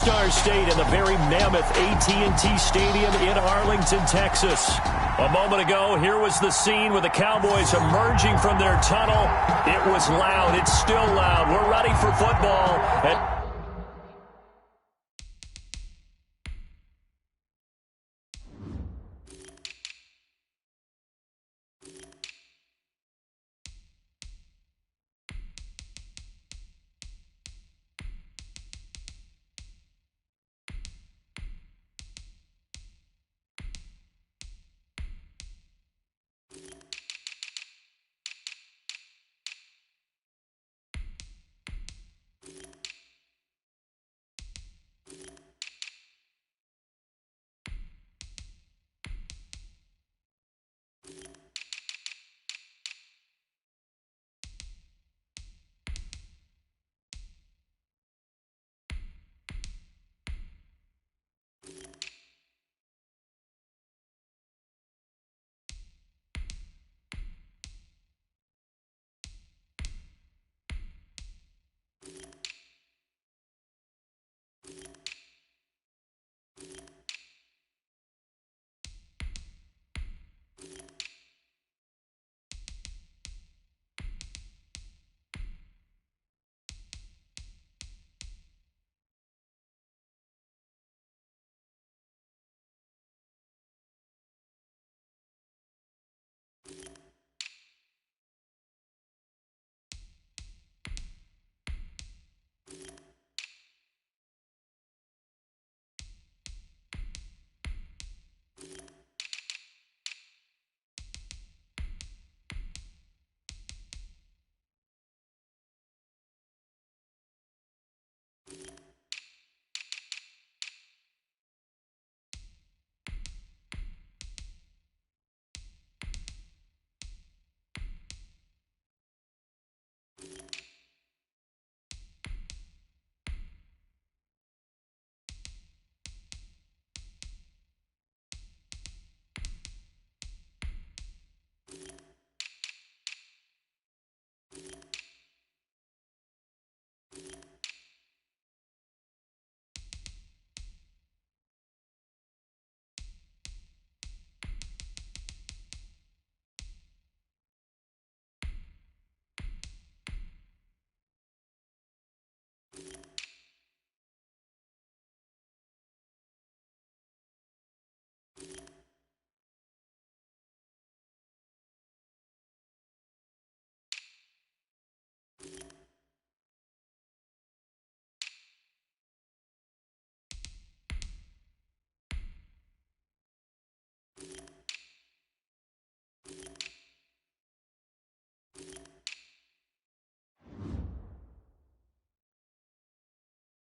All-Star State in the very mammoth AT&T Stadium in Arlington, Texas. A moment ago, here was the scene with the Cowboys emerging from their tunnel. It was loud. It's still loud. We're ready for football.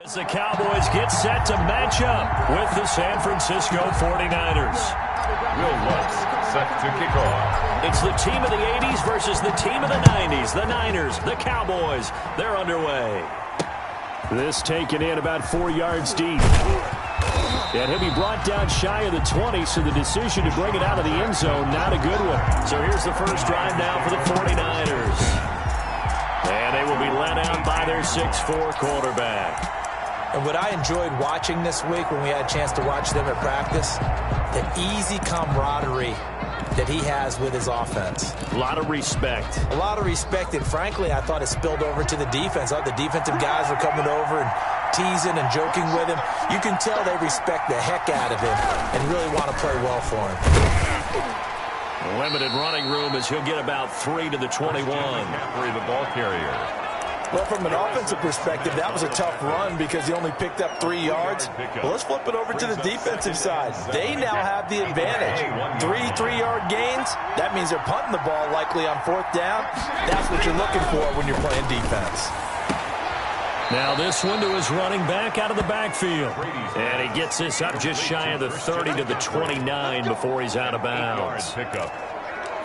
As the Cowboys get set to match up with the San Francisco 49ers. Will Lutz set to kick off. It's the team of the 80s versus the team of the 90s. The Niners, the Cowboys, they're underway. This taken in about 4 yards deep. And he'll be brought down shy of the 20, so the decision to bring it out of the end zone, not a good one. So here's the first drive now for the 49ers. And they will be led out by their 6'4" quarterback. And what I enjoyed watching this week when we had a chance to watch them at practice, the easy camaraderie that he has with his offense. A lot of respect. A lot of respect, and frankly, I thought it spilled over to the defense. The defensive guys were coming over and teasing and joking with him. You can tell they respect the heck out of him and really want to play well for him. Limited running room as he'll get about 3 to the 21. McCaffrey, the ball carrier. Well, from an offensive perspective, that was a tough run because he only picked up 3 yards. Well, let's flip it over to the defensive side. They now have the advantage. 3 3-yard gains. That means they're punting the ball likely on 4th down. That's what you're looking for when you're playing defense. Now this one to his running back out of the backfield. And he gets this up just shy of the 30 to the 29 before he's out of bounds.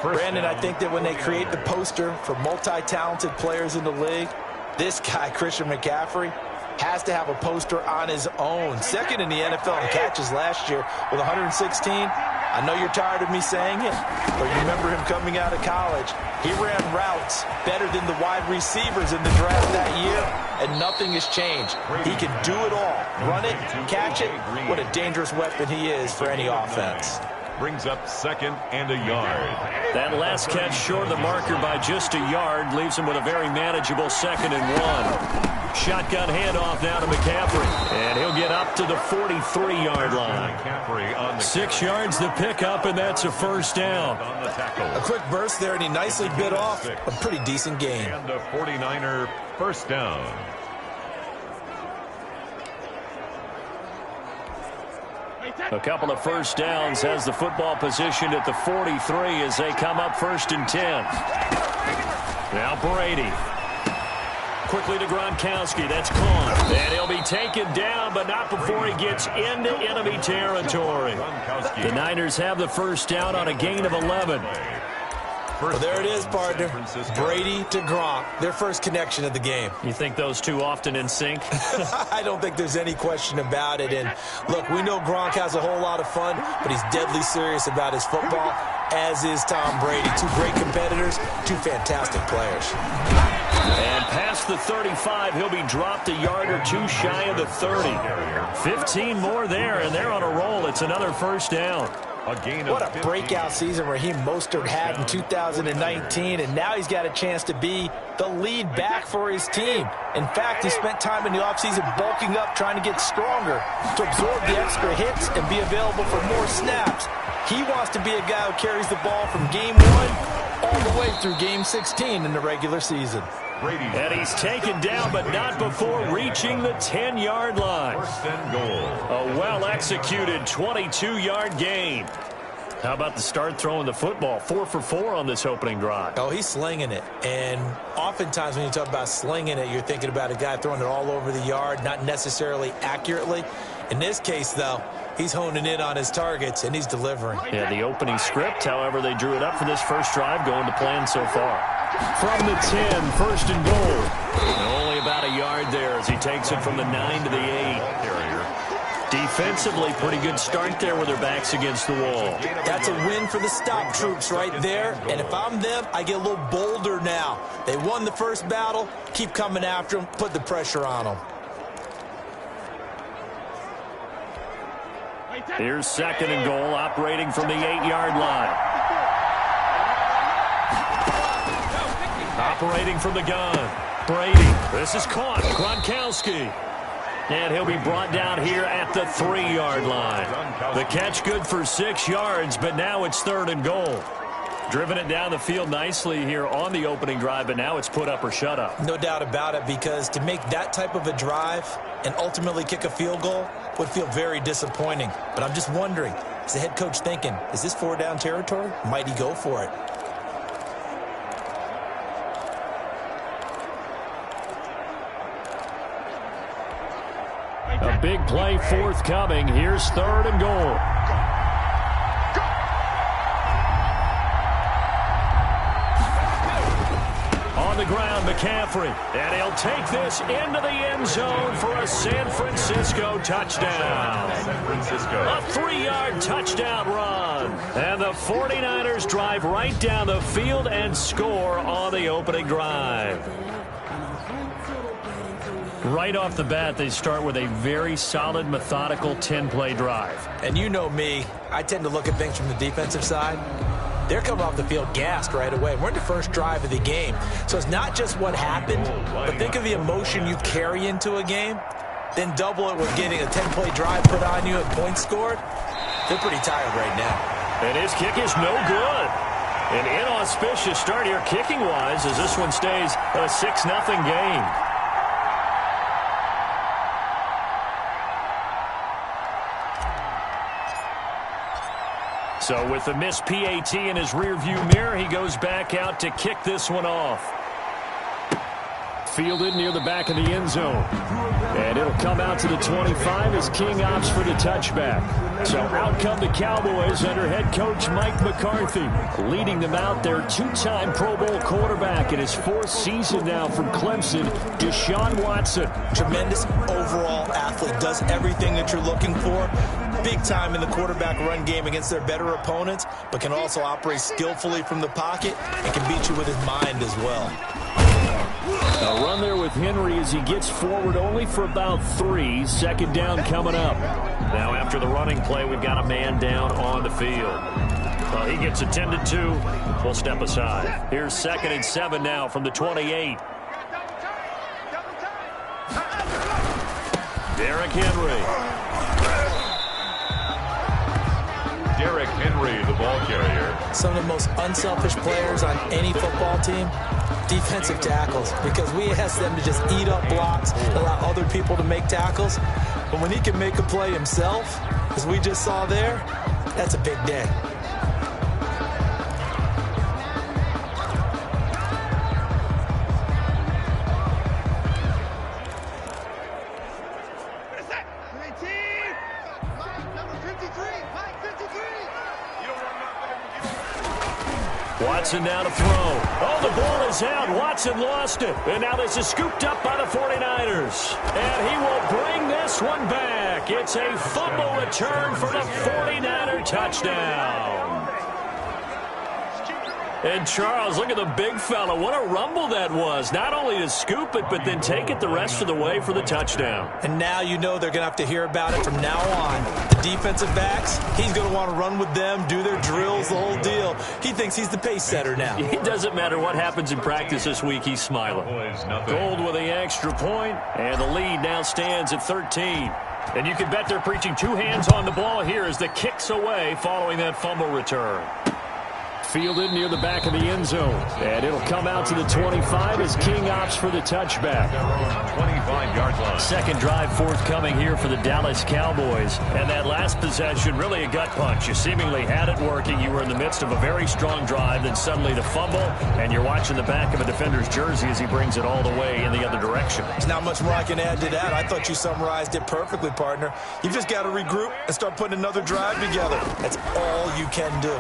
Brandon, I think that when they create the poster for multi-talented players in the league, this guy, Christian McCaffrey, has to have a poster on his own. Second in the NFL in catches last year with 116. I know you're tired of me saying it, but you remember him coming out of college. He ran routes better than the wide receivers in the draft that year, and nothing has changed. He can do it all. Run it, catch it. What a dangerous weapon he is for any offense. Brings up 2nd and a yard. That last catch short of the marker by just a yard leaves him with a very manageable 2nd and 1. Shotgun handoff now to McCaffrey. And he'll get up to the 43-yard line. 6 yards to pick up, and that's a first down. A quick burst there, and he nicely bit off a pretty decent gain. And a 49er first down. A couple of first downs has the football positioned at the 43 as they come up 1st and 10. Now Brady. Quickly to Gronkowski. That's caught. And he'll be taken down, but not before he gets into enemy territory. The Niners have the first down on a gain of 11. Well, there it is, partner. Brady to Gronk, their first connection of the game. You think those two often in sync? I don't think there's any question about it. And, look, we know Gronk has a whole lot of fun, but he's deadly serious about his football, as is Tom Brady. Two great competitors, two fantastic players. And past the 35, he'll be dropped a yard or two shy of the 30. 15 more there, and they're on a roll. It's another first down. What a breakout season Raheem Mostert had in 2019, and now he's got a chance to be the lead back for his team. In fact, he spent time in the offseason bulking up, trying to get stronger to absorb the extra hits and be available for more snaps. He wants to be a guy who carries the ball from game 1 all the way through game 16 in the regular season. And he's taken down, but not before reaching the 10-yard line. 1st and goal. A well-executed 22-yard gain. How about the start throwing the football? 4 for 4 on this opening drive. Oh, he's slinging it. And oftentimes when you talk about slinging it, you're thinking about a guy throwing it all over the yard, not necessarily accurately. In this case, though, he's honing in on his targets, and he's delivering. Yeah, the opening script, however, they drew it up for this first drive, going to plan so far. From the 10, 1st and goal. And only about a yard there as he takes it from the 9 to the 8. Defensively, pretty good start there with their backs against the wall. That's a win for the stop troops right there. And if I'm them, I get a little bolder now. They won the first battle. Keep coming after them. Put the pressure on them. Here's 2nd and goal, operating from the 8-yard line. Operating from the gun. Brady. This is caught. Gronkowski. And he'll be brought down here at the 3-yard line. The catch good for 6 yards, but now it's 3rd and goal. Driven it down the field nicely here on the opening drive, but now it's put up or shut up. No doubt about it, because to make that type of a drive and ultimately kick a field goal would feel very disappointing. But I'm just wondering, is the head coach thinking, is this 4-down territory? Might he go for it? A big play forthcoming. Here's 3rd and goal. On the ground, McCaffrey. And he'll take this into the end zone for a San Francisco touchdown. A 3-yard touchdown run. And the 49ers drive right down the field and score on the opening drive. Right off the bat, they start with a very solid, methodical 10-play drive. And you know me, I tend to look at things from the defensive side. They're coming off the field gassed right away. We're in the first drive of the game. So it's not just what happened, but think of the emotion you carry into a game. Then double it with getting a 10-play drive put on you and points scored. They're pretty tired right now. And his kick is no good. An inauspicious start here kicking-wise as this one stays a 6-0 game. So with the missed PAT in his rearview mirror, he goes back out to kick this one off. Fielded near the back of the end zone. And it'll come out to the 25 as King opts for the touchback. So out come the Cowboys under head coach Mike McCarthy. Leading them out, their 2-time Pro Bowl quarterback in his 4th season now from Clemson, Deshaun Watson. Tremendous overall athlete, does everything that you're looking for. big time in the quarterback run game against their better opponents, but can also operate skillfully from the pocket and can beat you with his mind as well. A run there with Henry as he gets forward only for about 3. Second down coming up. Now after the running play, we've got a man down on the field. Well, he gets attended to. We'll step aside. Here's 2nd and 7 now from the 28. Derrick Henry. Derrick Henry, the ball carrier. Some of the most unselfish players on any football team, defensive tackles, because we ask them to just eat up blocks, allow other people to make tackles. But when he can make a play himself, as we just saw there, that's a big day. Watson now to throw. Oh, the ball is out. Watson lost it. And now this is scooped up by the 49ers. And he will bring this one back. It's a fumble return for the 49er touchdown. And Charles, look at the big fella. What a rumble that was. Not only to scoop it, but then take it the rest of the way for the touchdown. And now you know they're going to have to hear about it from now on. The defensive backs, he's going to want to run with them, do their drills, the whole deal. He thinks he's the pace setter now. It doesn't matter what happens in practice this week. He's smiling. Gold with the extra point, and the lead now stands at 13. And you can bet they're preaching 2 hands on the ball here as the kick's away following that fumble return. Fielded near the back of the end zone. And it'll come out to the 25 as King opts for the touchback. 25-yard line. Second drive forthcoming here for the Dallas Cowboys. And that last possession, really a gut punch. You seemingly had it working. You were in the midst of a very strong drive. Then suddenly the fumble. And you're watching the back of a defender's jersey as he brings it all the way in the other direction. There's not much more I can add to that. I thought you summarized it perfectly, partner. You just got to regroup and start putting another drive together. That's all you can do.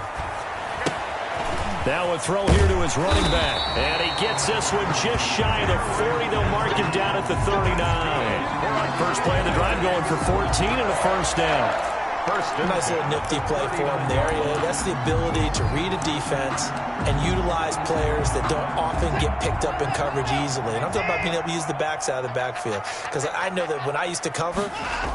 Now a throw here to his running back. And he gets this one just shy of the 40. They'll mark him down at the 39. First play of the drive going for 14 and a first down. Nice little nifty play for him there. That's the ability to read a defense and utilize players that don't often get picked up in coverage easily. And I'm talking about being able to use the backs out of the backfield. Because I know that when I used to cover,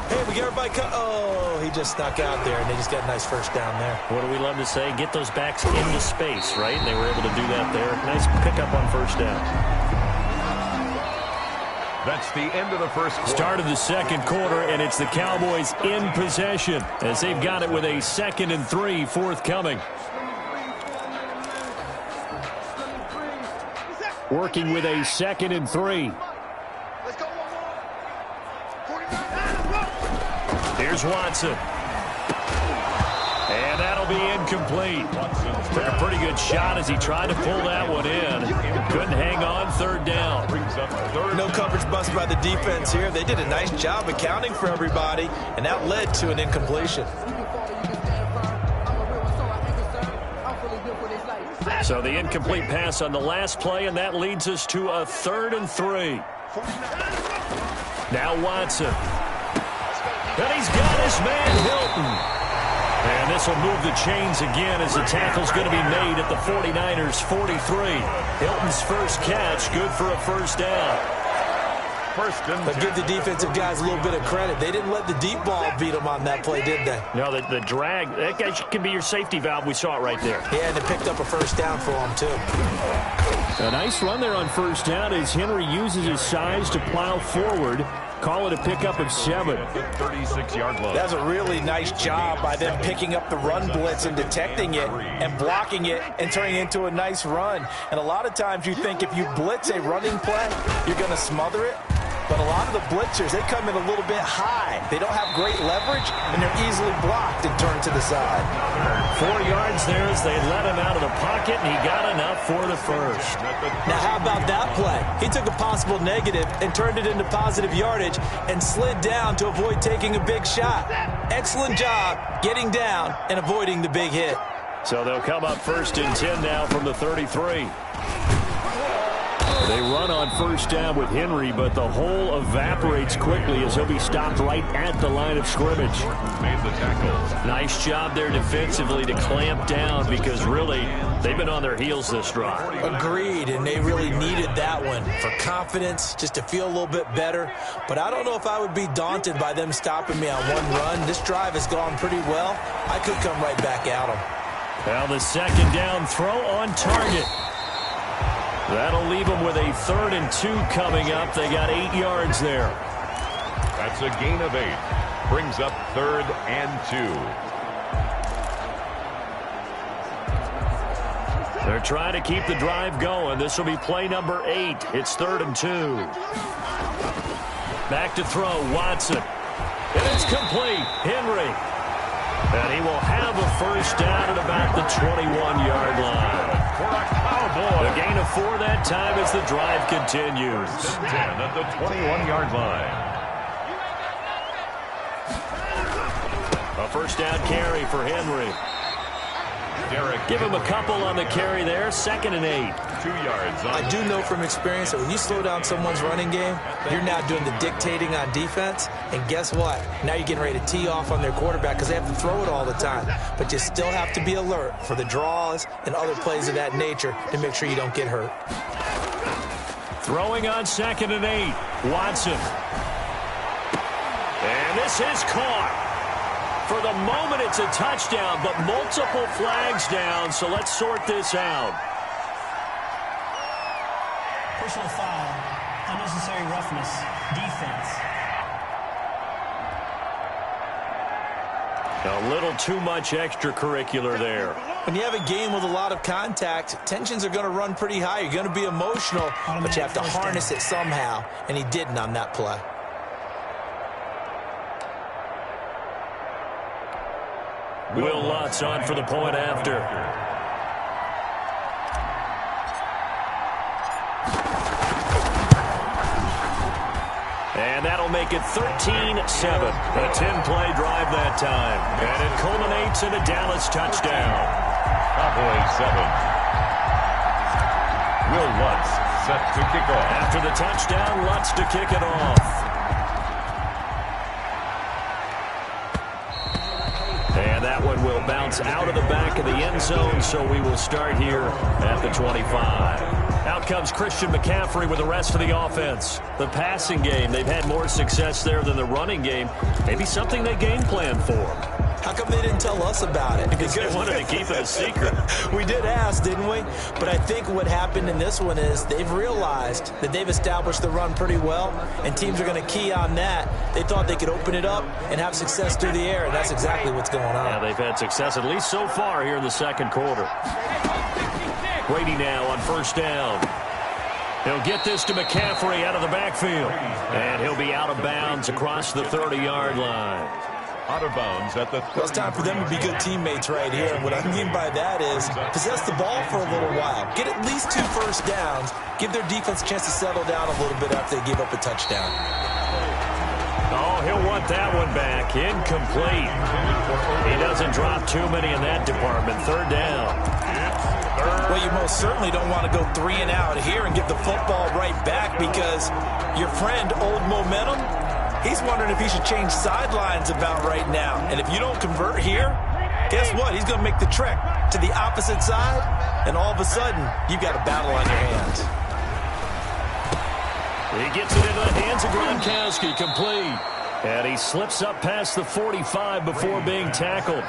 hey, we got everybody oh, he just snuck out there, and they just got a nice first down there. What do we love to say? Get those backs into space, right? And they were able to do that there. Nice pickup on first down. That's the end of the first quarter. Start of the second quarter, and it's the Cowboys in possession as they've got it with a 2nd and 3 forthcoming. Working with a 2nd and 3. Here's Watson. And that'll be incomplete. Took a pretty good shot as he tried to pull that one in. Couldn't hang on. 3rd down. No coverage bust by the defense here. They did a nice job accounting for everybody, and that led to an incompletion. So the incomplete pass on the last play, and that leads us to a 3rd and 3. Now Watson. And he's got his man Hilton. And this will move the chains again as the tackle's going to be made at the 49ers' 43. Hilton's first catch, good for a first down. But give the defensive guys a little bit of credit. They didn't let the deep ball beat them on that play, did they? No, the drag, that guy can be your safety valve. We saw it right there. Yeah, and they picked up a first down for him, too. A nice run there on first down as Henry uses his size to plow forward. Call it a pickup of 7. 36-yard line. That's a really nice job by them picking up the run blitz and detecting it and blocking it and turning it into a nice run. And a lot of times you think if you blitz a running play, you're going to smother it. But a lot of the blitzers, they come in a little bit high. They don't have great leverage, and they're easily blocked and turned to the side. 4 yards there as they let him out of the pocket, and he got enough for the first. Now, how about that play? He took a possible negative and turned it into positive yardage and slid down to avoid taking a big shot. Excellent job getting down and avoiding the big hit. So they'll come up 1st and 10 now from the 33. They run on first down with Henry, but the hole evaporates quickly as he'll be stopped right at the line of scrimmage. Made the tackle. Nice job there defensively to clamp down because really they've been on their heels this drive. Agreed, and they really needed that one for confidence, just to feel a little bit better. But I don't know if I would be daunted by them stopping me on one run. This drive has gone pretty well. I could come right back at them. Now the second down throw on target. That'll leave them with a 3rd and 2 coming up. They got 8 yards there. That's a gain of 8. Brings up 3rd and 2. They're trying to keep the drive going. This will be play number 8. It's 3rd and 2. Back to throw, Watson. And it's complete. Henry. And he will have a first down at about the 21-yard line. For a Cowboy. The gain of 4 that time as the drive continues. 10 at the 21-yard line. A first down carry for Henry. Give him a couple on the carry there. 2nd and 8. 2 yards. I do know from experience that when you slow down someone's running game, you're now doing the dictating on defense. And guess what? Now you're getting ready to tee off on their quarterback because they have to throw it all the time. But you still have to be alert for the draws and other plays of that nature to make sure you don't get hurt. Throwing on 2nd and 8. Watson. And this is caught. For the moment, it's a touchdown, but multiple flags down, so let's sort this out. Personal foul, unnecessary roughness, defense. A little too much extracurricular there. When you have a game with a lot of contact, tensions are going to run pretty high. You're going to be emotional, but you have to harness it somehow, and he didn't on that play. Will Lutz on for the point after. And that'll make it 13-7. A 10-play drive that time. And it culminates in a Dallas touchdown. Cowboys 7. Will Lutz set to kick off. After the touchdown, Lutz to kick it off. And that one will bounce out of the back of the end zone, so we will start here at the 25. Out comes Christian McCaffrey with the rest of the offense. The passing game, they've had more success there than the running game. Maybe something they game plan for. How come they didn't tell us about it? Because they wanted to keep it a secret. We did ask, didn't we? But I think what happened in this one is they've realized that they've established the run pretty well, and teams are going to key on that. They thought they could open it up and have success through the air, and that's exactly what's going on. Yeah, they've had success at least so far here in the second quarter. Brady now on first down. He'll get this to McCaffrey out of the backfield. And he'll be out of bounds across the 30-yard line. Out of bounds at the 30. Well, it's time for them to be good teammates right here. And what I mean by that is possess the ball for a little while. Get at least 2 first downs. Give their defense a chance to settle down a little bit after they give up a touchdown. Oh, he'll want that one back. Incomplete. He doesn't drop too many in that department. 3rd down. Well, you most certainly don't want to go 3 and out here and give the football right back because your friend, Old Momentum, he's wondering if he should change sidelines about right now. And if you don't convert here, guess what? He's going to make the trek to the opposite side, and all of a sudden, you've got a battle on your hands. He gets it into the hands of Gronkowski, complete. And he slips up past the 45 before being tackled.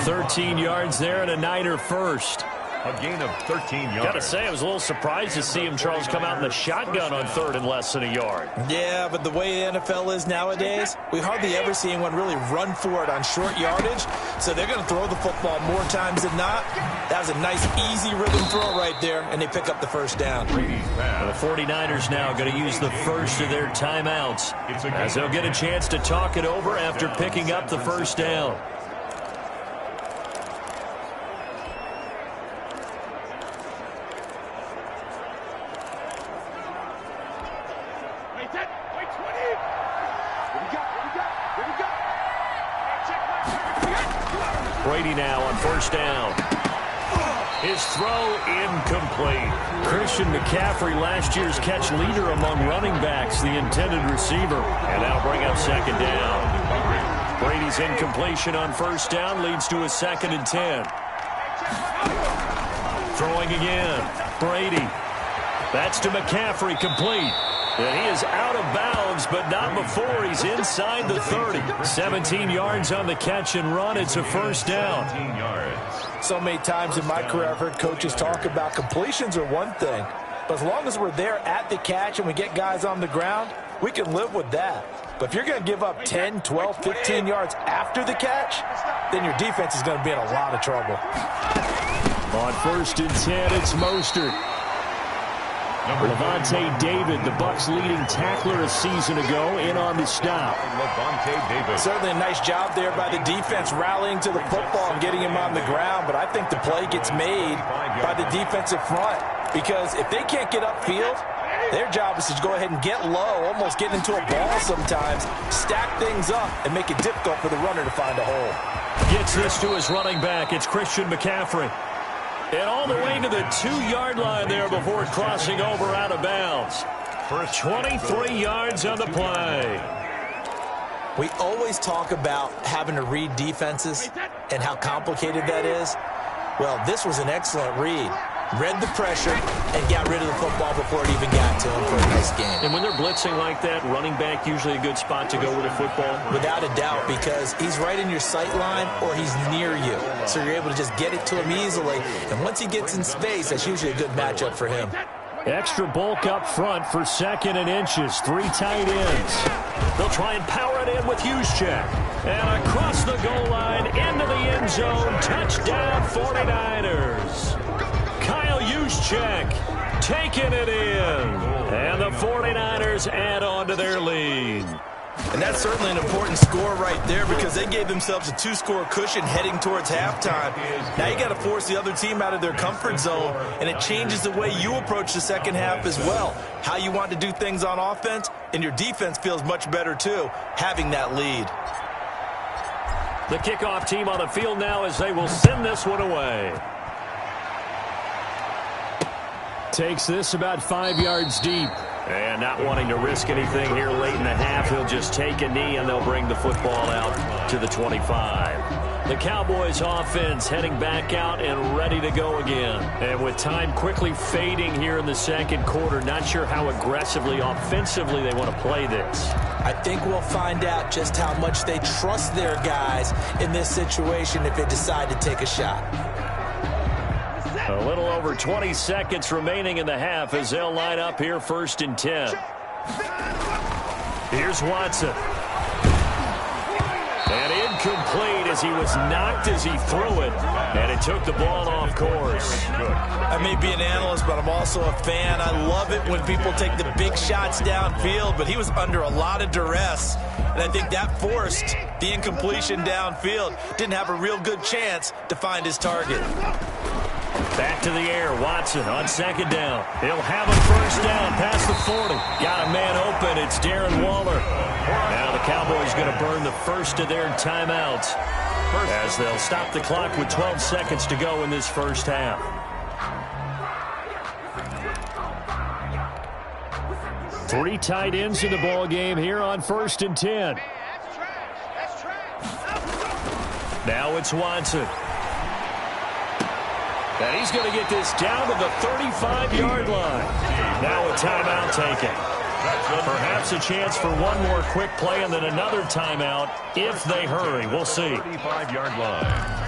13 yards there and a Niner first. A gain of 13 yards. Got to say, I was a little surprised to see him, Charles, come out in the shotgun on 3rd and less than a yard. Yeah, but the way the NFL is nowadays, we hardly ever see anyone really run for it on short yardage. So they're going to throw the football more times than not. That was a nice, easy rhythm throw right there, and they pick up the first down. And the 49ers now going to use the first of their timeouts as they'll get a chance to talk it over after picking up the first down. Brady now on first down. His throw incomplete. Christian McCaffrey, last year's catch leader among running backs, the intended receiver. And that'll bring up second down. Brady's incompletion on first down leads to a 2nd and 10. Throwing again. Brady. That's to McCaffrey, complete. And he is out of bounds, but not before he's inside the 30. 17 yards on the catch and run. It's a first down. 17 yards. So many times in my career, I've heard coaches talk about completions are one thing. But as long as we're there at the catch and we get guys on the ground, we can live with that. But if you're going to give up 10, 12, 15 yards after the catch, then your defense is going to be in a lot of trouble. On 1st and 10, it's Mostert. Levante David, the Bucs' leading tackler a season ago, in on the stop. Levante David. Certainly a nice job there by the defense rallying to the football and getting him on the ground, but I think the play gets made by the defensive front because if they can't get upfield, their job is to go ahead and get low, almost get into a ball sometimes, stack things up, and make it difficult for the runner to find a hole. Gets this to his running back. It's Christian McCaffrey. And all the way to the 2-yard line there before crossing over out of bounds. For 23 yards on the play. We always talk about having to read defenses and how complicated that is. Well, this was an excellent read. Read the pressure and got rid of the football before it even got to him for a nice game. And when they're blitzing like that, running back usually a good spot to go with a football? Without a doubt, because he's right in your sight line or he's near you. So you're able to just get it to him easily. And once he gets in space, that's usually a good matchup for him. Extra bulk up front for 2nd and inches. 3 tight ends. They'll try and power it in with Juszczyk. And across the goal line, into the end zone. Touchdown 49ers. Kyle Juszczyk taking it in. And the 49ers add on to their lead. And that's certainly an important score right there because they gave themselves a 2-score cushion heading towards halftime. Now you got to force the other team out of their comfort zone, and it changes the way you approach the second half as well. How you want to do things on offense, and your defense feels much better too, having that lead. The kickoff team on the field now as they will send this one away. Takes this about 5 yards deep. And not wanting to risk anything here late in the half, he'll just take a knee and they'll bring the football out to the 25. The Cowboys offense heading back out and ready to go again. And with time quickly fading here in the second quarter, not sure how aggressively, offensively they want to play this. I think we'll find out just how much they trust their guys in this situation if they decide to take a shot. A little over 20 seconds remaining in the half as they'll line up here 1st and 10. Here's Watson. And incomplete as he was knocked as he threw it. And it took the ball off course. I may be an analyst, but I'm also a fan. I love it when people take the big shots downfield, but he was under a lot of duress. And I think that forced the incompletion downfield. Didn't have a real good chance to find his target. Back to the air, Watson on 2nd down. He'll have a 1st down past the 40. Got a man open, it's Darren Waller. Now the Cowboys going to burn the first of their timeouts as they'll stop the clock with 12 seconds to go in this first half. Three tight ends in the ball game here on 1st and 10. Now it's Watson. And he's going to get this down to the 35-yard line. Now a timeout taken. Perhaps a chance for one more quick play and then another timeout if they hurry. We'll see. 35-yard line.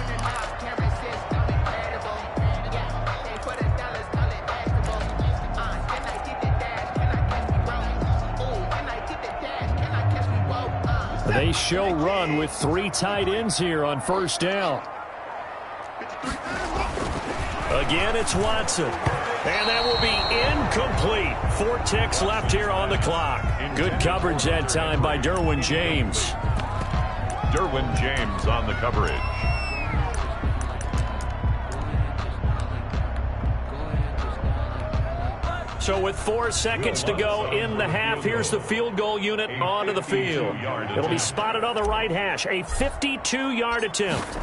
They show run with 3 tight ends here on 1st down. Again, it's Watson. And that will be incomplete. 4 ticks left here on the clock. Good coverage that time by Derwin James. Derwin James on the coverage. So with 4 seconds to go in the half, here's the field goal unit onto the field. It'll be spotted on the right hash. A 52-yard attempt.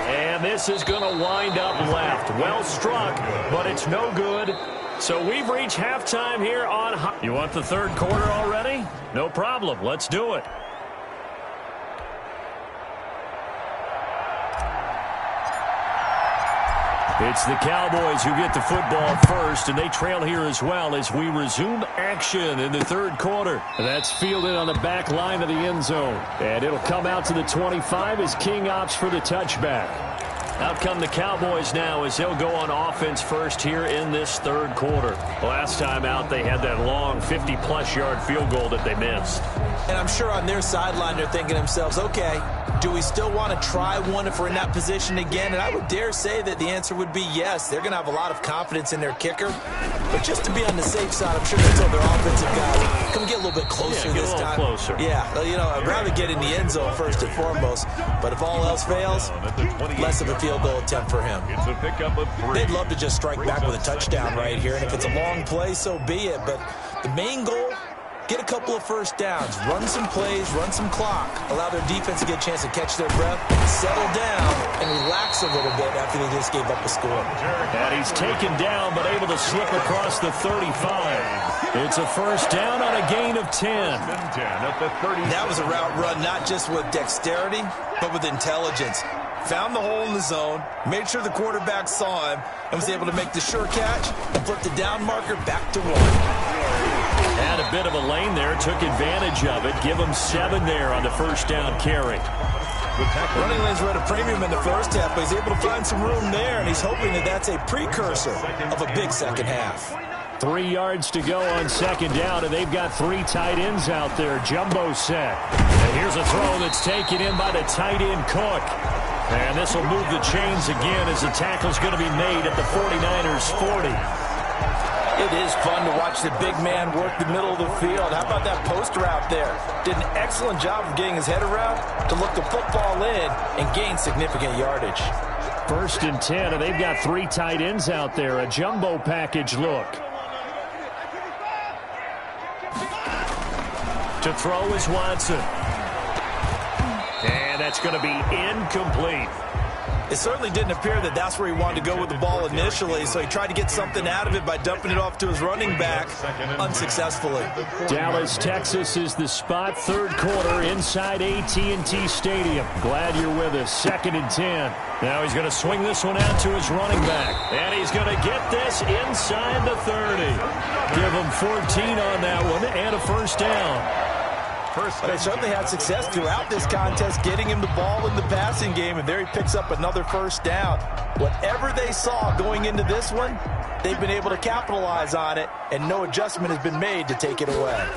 And And this is going to wind up left. Well struck, but it's no good. So we've reached halftime here on... You want the third quarter already? No problem. Let's do it. It's the Cowboys who get the football first, and they trail here as well as we resume action in the third quarter. That's fielded on the back line of the end zone. And it'll come out to the 25 as King opts for the touchback. Out come the Cowboys now as they'll go on offense first here in this third quarter. Last time out, they had that long 50-plus yard field goal that they missed. And I'm sure on their sideline they're thinking to themselves, okay, do we still want to try one if we're in that position again? And I would dare say that the answer would be yes. They're going to have a lot of confidence in their kicker. But just to be on the safe side, I'm sure they told their offensive guys, come get a little bit closer this time. Closer. Yeah, you know, I'd rather get in the end zone first and foremost. But if all else fails, less of a field goal attempt for him. It's a pickup of 3. They'd love to just strike back with a touchdown right here. And if it's a long play, so be it. But the main goal, get a couple of first downs, run some plays, run some clock, allow their defense to get a chance to catch their breath, settle down, and relax a little bit after they just gave up a score. And he's taken down but able to slip across the 35. It's a first down on a gain of 10. That was a route run not just with dexterity, but with intelligence. Found the hole in the zone, made sure the quarterback saw him, and was able to make the sure catch and flip the down marker back to 1. Had a bit of a lane there, took advantage of it. Give him 7 there on the first down carry. Running lanes were at a premium in the first half, but he's able to find some room there, and he's hoping that that's a precursor of a big second half. 3 yards to go on second down, and they've got 3 tight ends out there. Jumbo set. And here's a throw that's taken in by the tight end Cook. And this will move the chains again as the tackle's going to be made at the 49ers 40. It is fun to watch the big man work the middle of the field. How about that post route there? Did an excellent job of getting his head around to look the football in and gain significant yardage. First and 10, and they've got 3 tight ends out there. A jumbo package look. To throw is Watson. And that's going to be incomplete. It certainly didn't appear that that's where he wanted to go with the ball initially, so he tried to get something out of it by dumping it off to his running back unsuccessfully. Dallas, Texas is the spot. Third quarter inside AT&T Stadium. Glad you're with us. 2nd and 10. Now he's going to swing this one out to his running back. And he's going to get this inside the 30. Give him 14 on that one and a first down. They certainly had success throughout this contest getting him the ball in the passing game, and there he picks up another first down. Whatever they saw going into this one, they've been able to capitalize on it, and no adjustment has been made to take it away.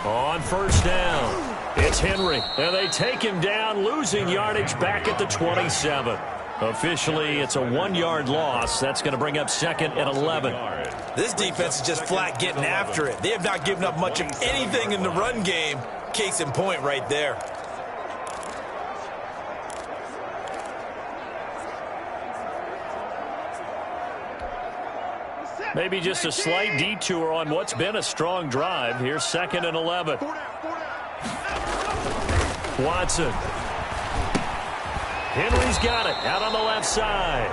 On first down, it's Henry, and they take him down, losing yardage back at the 27. Officially, it's a 1-yard loss. That's going to bring up 2nd and 11. This defense is just flat getting after it. They have not given up much of anything in the run game. Case in point right there. Maybe just a slight detour on what's been a strong drive. Here's 2nd and 11. Watson. Henry's got it out on the left side.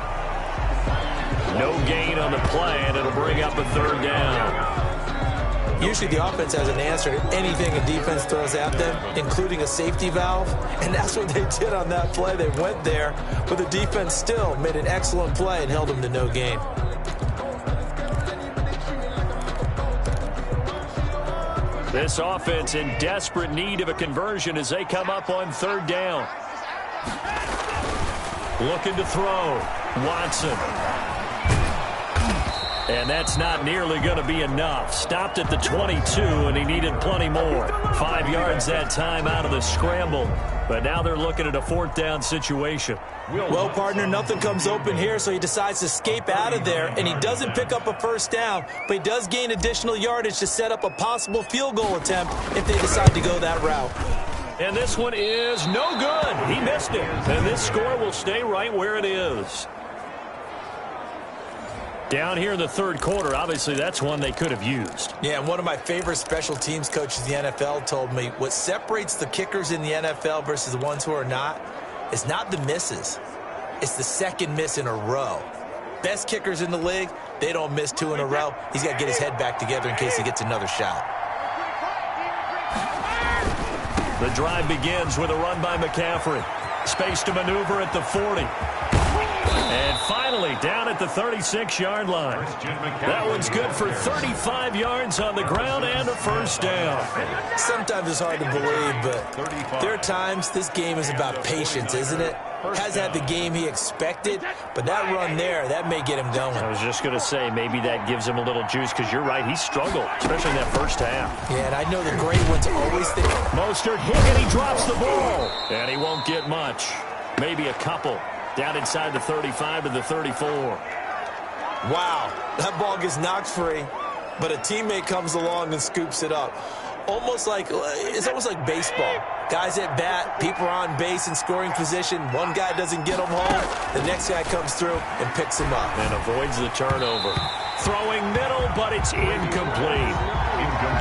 No gain on the play, and it'll bring up a 3rd down. Usually the offense has an answer to anything a defense throws at them, including a safety valve, and that's what they did on that play. They went there, but the defense still made an excellent play and held them to no gain. This offense in desperate need of a conversion as they come up on 3rd down. Looking to throw. Watson. And that's not nearly going to be enough. Stopped at the 22, and he needed plenty more. 5 yards that time out of the scramble. But now they're looking at a 4th down situation. Well, partner, nothing comes open here, so he decides to escape out of there, and he doesn't pick up a first down, but he does gain additional yardage to set up a possible field goal attempt if they decide to go that route. And this one is no good. He missed it. And this score will stay right where it is. Down here in the 3rd quarter, obviously that's one they could have used. Yeah, and one of my favorite special teams coaches in the NFL told me what separates the kickers in the NFL versus the ones who are not is not the misses. It's the second miss in a row. Best kickers in the league, they don't miss 2 in a row. He's got to get his head back together in case he gets another shot. The drive begins with a run by McCaffrey. Space to maneuver at the 40. And finally, down at the 36-yard line. That one's good for 35 yards on the ground and a first down. Sometimes it's hard to believe, but there are times this game is about patience, isn't it? Has had the game he expected, but that run there, that may get him going. I was just going to say, maybe that gives him a little juice, because you're right, he struggled, especially in that first half. Yeah, and I know the great ones always think. Mostert hit, and he drops the ball. And he won't get much. Maybe a couple. Down inside the 35 to the 34. Wow, that ball gets knocked free, but a teammate comes along and scoops it up. It's almost like baseball. Guys at bat, people are on base in scoring position. One guy doesn't get them home. The next guy comes through and picks him up. And avoids the turnover. Throwing middle, but it's incomplete.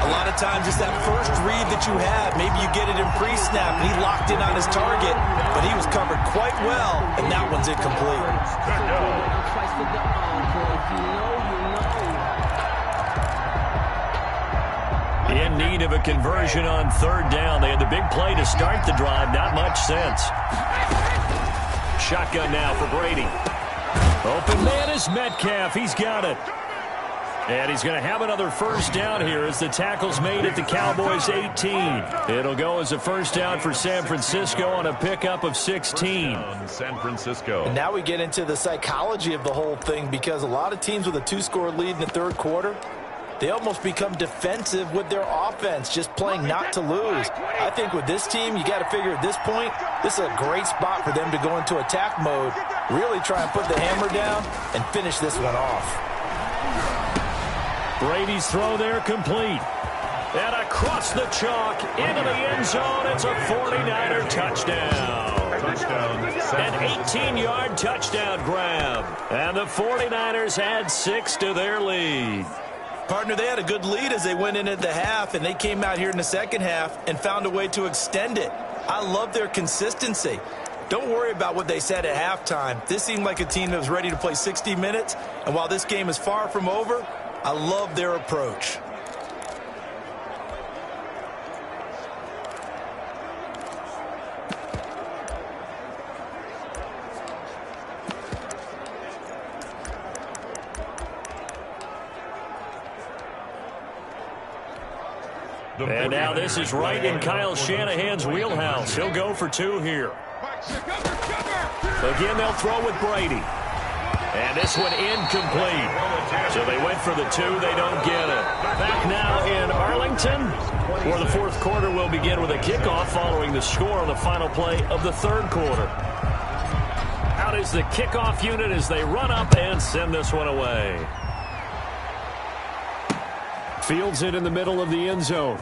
A lot of times it's that first read that you have. Maybe you get it in pre-snap, and he locked in on his target, but he was covered quite well, and that one's incomplete. In need of a conversion on third down. They had the big play to start the drive. Not much sense. Shotgun now for Brady. Open man is Metcalf. He's got it. And he's going to have another first down here as the tackle's made at the Cowboys' 18. It'll go as a first down for San Francisco on a pickup of 16. San Francisco. And now we get into the psychology of the whole thing, because a lot of teams with a 2-score lead in the third quarter, they almost become defensive with their offense, just playing not to lose. I think with this team, you got to figure at this point, this is a great spot for them to go into attack mode, really try and put the hammer down and finish this one off. Brady's throw there complete. And across the chalk into the end zone. It's a 49er touchdown. An 18-yard touchdown grab. And the 49ers add 6 to their lead. Partner, they had a good lead as they went in at the half, and they came out here in the second half and found a way to extend it. I love their consistency. Don't worry about what they said at halftime. This seemed like a team that was ready to play 60 minutes, and while this game is far from over, I love their approach. And now this is right in Kyle Shanahan's wheelhouse. He'll go for 2 here. Again, they'll throw with Brady. And this one incomplete. So they went for the 2. They don't get it. Back now in Arlington, where the fourth quarter will begin with a kickoff following the score on the final play of the third quarter. Out is the kickoff unit as they run up and send this one away. Fields it in the middle of the end zone.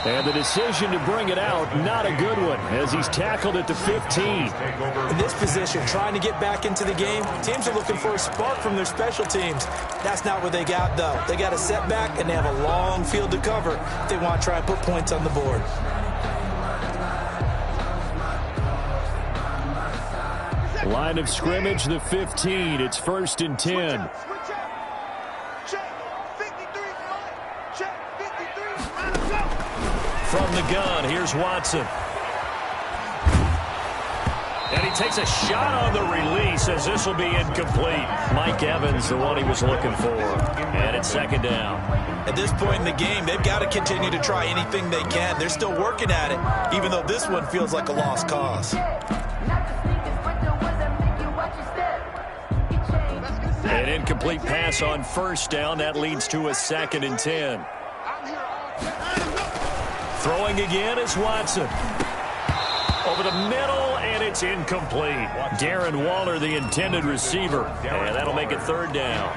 And the decision to bring it out, not a good one, as he's tackled at the 15. In this position, trying to get back into the game, teams are looking for a spark from their special teams. That's not what they got, though. They got a setback, and they have a long field to cover if they want to try and put points on the board. Line of scrimmage, the 15. It's 1st and 10. From the gun, here's Watson. And he takes a shot on the release as this will be incomplete. Mike Evans, the one he was looking for. And it's 2nd down. At this point in the game, they've got to continue to try anything they can. They're still working at it, even though this one feels like a lost cause. An incomplete pass on 1st down. That leads to a 2nd and 10. Throwing again is Watson. Over the middle, and it's incomplete. Darren Waller, the intended receiver. And that'll make it 3rd down.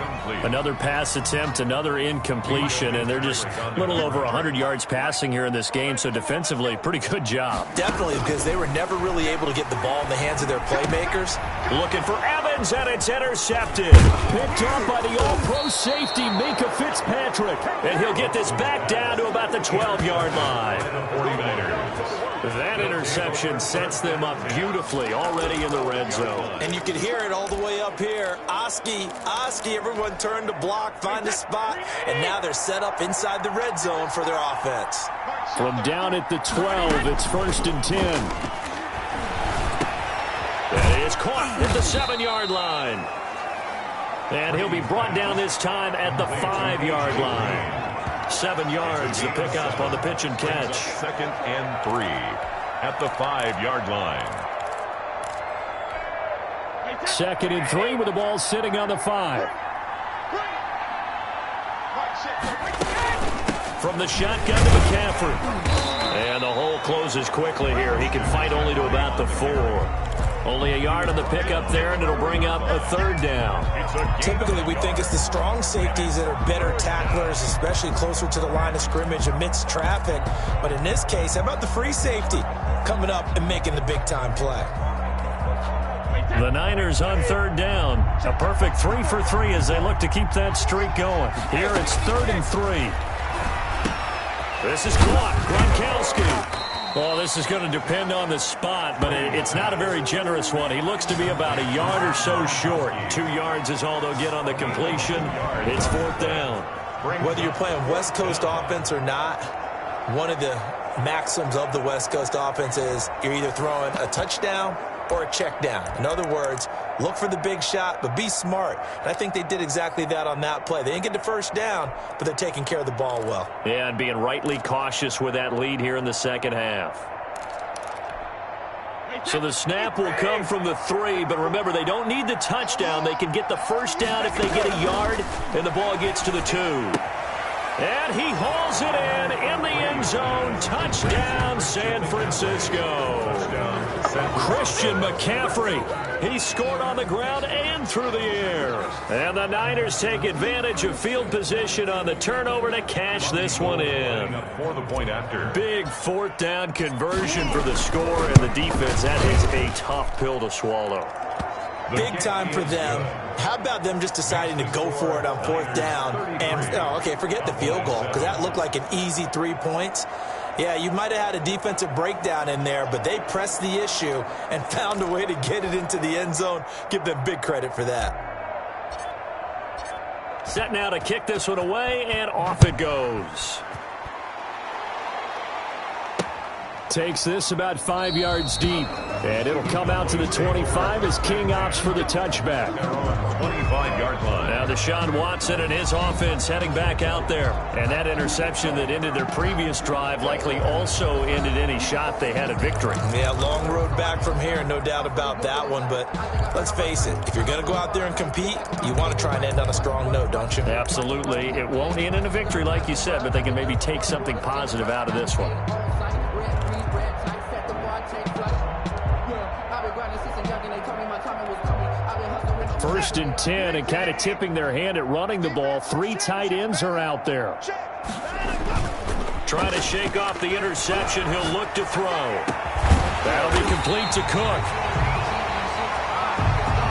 Another pass attempt, another incompletion, and they're just a little over 100 yards passing here in this game, so defensively, pretty good job. Definitely, because they were never really able to get the ball in the hands of their playmakers. Looking for Evans. runs, and it's intercepted. Picked up by the all-pro safety, Minka Fitzpatrick. And he'll get this back down to about the 12-yard line. 49ers. That interception sets them up beautifully already in the red zone. And you can hear it all the way up here. Oski, everyone turned to block, find a spot, and now they're set up inside the red zone for their offense. From down at the 12, it's 1st and 10. And it's caught at the 7-yard line. And he'll be brought down this time at the 5-yard line. 7 yards, the pickup on the pitch and catch. 2nd and 3 at the 5-yard line. 2nd and 3 with the ball sitting on the 5. From the shotgun to McCaffrey. And the hole closes quickly here. He can fight only to about the 4. Only a yard on the pickup there, and it'll bring up a 3rd down. Typically, we think it's the strong safeties that are better tacklers, especially closer to the line of scrimmage amidst traffic. But in this case, how about the free safety coming up and making the big-time play? The Niners on 3rd down. A perfect 3 for 3 as they look to keep that streak going. Here it's 3rd and 3. This is caught. Gronkowski. Well, this is going to depend on the spot, but it's not a very generous one. He looks to be about a yard or so short. 2 yards is all they'll get on the completion. It's 4th down. Whether you're playing West Coast offense or not, one of the maxims of the West Coast offense is you're either throwing a touchdown or a check down. In other words, look for the big shot, but be smart. And I think they did exactly that on that play. They didn't get the first down, but they're taking care of the ball well. Yeah, and being rightly cautious with that lead here in the second half. So the snap will come from the 3, but remember, they don't need the touchdown. They can get the first down if they get a yard, and the ball gets to the 2. And he hauls it in the end zone. Touchdown, San Francisco. Christian McCaffrey. He scored on the ground and through the air. And the Niners take advantage of field position on the turnover to cash this one in. For the point after. Big 4th down conversion for the score, and the defense, that is a tough pill to swallow. Big time for them. How about them just deciding to go for it on 4th down? And, okay, forget the field goal, because that looked like an easy 3 points. Yeah, you might have had a defensive breakdown in there, but they pressed the issue and found a way to get it into the end zone. Give them big credit for that. Set now to kick this one away, and off it goes. Takes this about 5 yards deep, and it'll come out to the 25 as King opts for the touchback. 25-yard line. Now Deshaun Watson and his offense heading back out there, and that interception that ended their previous drive likely also ended any shot they had at victory. Yeah, long road back from here, no doubt about that one, but let's face it, if you're going to go out there and compete, you want to try and end on a strong note, don't you? Absolutely. It won't end in a victory like you said, but they can maybe take something positive out of this one. 1st and 10, and kind of tipping their hand at running the ball. 3 tight ends are out there. Trying to shake off the interception. He'll look to throw. That'll be complete to Cook.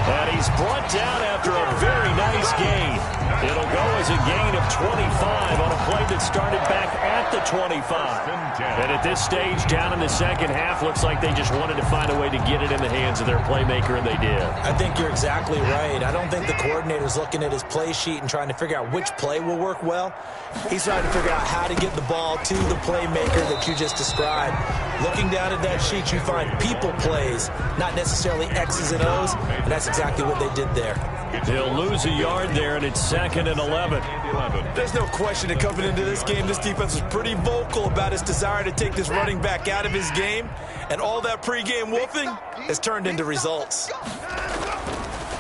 And he's brought down after a very nice gain. It'll go as a gain of 25 on a play that started back at the 25. And at this stage, down in the second half, looks like they just wanted to find a way to get it in the hands of their playmaker, and they did. I think you're exactly right. I don't think the coordinator's looking at his play sheet and trying to figure out which play will work well. He's trying to figure out how to get the ball to the playmaker that you just described. Looking down at that sheet, you find people plays, not necessarily X's and O's, and that's exactly what they did there. He'll lose a yard there, and it's 2nd and 11. There's no question that coming into this game, this defense was pretty vocal about its desire to take this running back out of his game, and all that pregame wolfing has turned into results.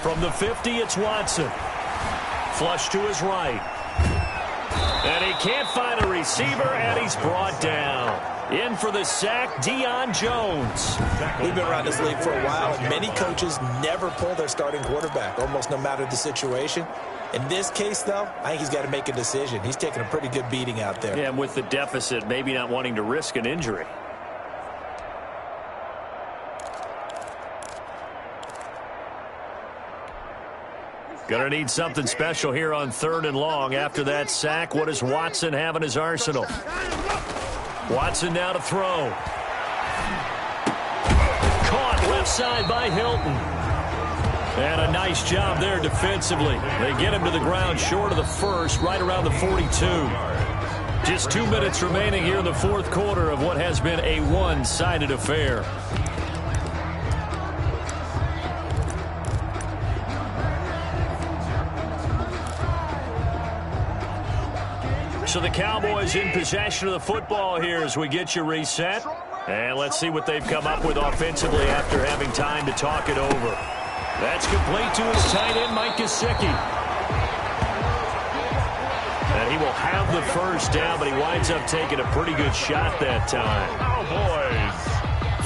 From the 50, it's Watson. Flush to his right. And he can't find a receiver, and he's brought down. In for the sack, Deion Jones. We've been around this league for a while, and many coaches never pull their starting quarterback, almost no matter the situation. In this case, though, I think he's got to make a decision. He's taking a pretty good beating out there. Yeah, and with the deficit, maybe not wanting to risk an injury. Going to need something special here on 3rd and long. After that sack, what does Watson have in his arsenal? Watson now to throw. Caught left side by Hilton. And a nice job there defensively. They get him to the ground short of the first, right around the 42. Just 2 minutes remaining here in the 4th quarter of what has been a one-sided affair. So the Cowboys in possession of the football here as we get you reset. And let's see what they've come up with offensively after having time to talk it over. That's complete to his tight end, Mike Gesicki. And he will have the first down, but he winds up taking a pretty good shot that time. Cowboys.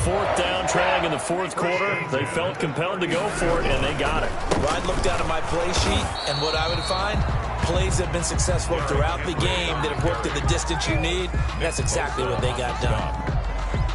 4th down, trailing in the 4th quarter. They felt compelled to go for it, and they got it. Well, I'd look down at my play sheet, and what I would find, plays have been successful throughout the game that have worked at the distance you need. That's exactly what they got done.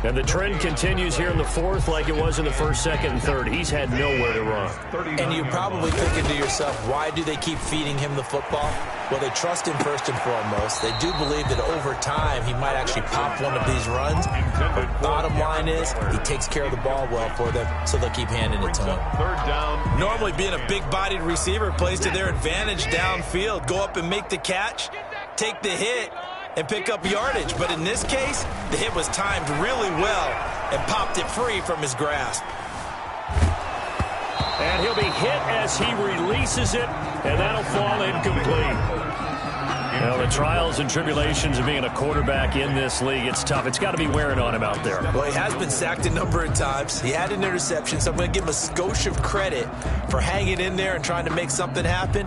And the trend continues here in the 4th like it was in the 1st, 2nd, and 3rd. He's had nowhere to run. And you're probably thinking to yourself, why do they keep feeding him the football? Well, they trust him first and foremost. They do believe that over time he might actually pop one of these runs. But bottom line is he takes care of the ball well for them, so they'll keep handing it to him. 3rd down. Normally being a big-bodied receiver plays to their advantage downfield. Go up and make the catch, take the hit, and pick up yardage. But in this case, the hit was timed really well and popped it free from his grasp. And he'll be hit as he releases it, and that'll fall incomplete. Well, the trials and tribulations of being a quarterback in this league, it's tough. It's got to be wearing on him out there. Well, he has been sacked a number of times. He had an interception, so I'm going to give him a skosh of credit for hanging in there and trying to make something happen,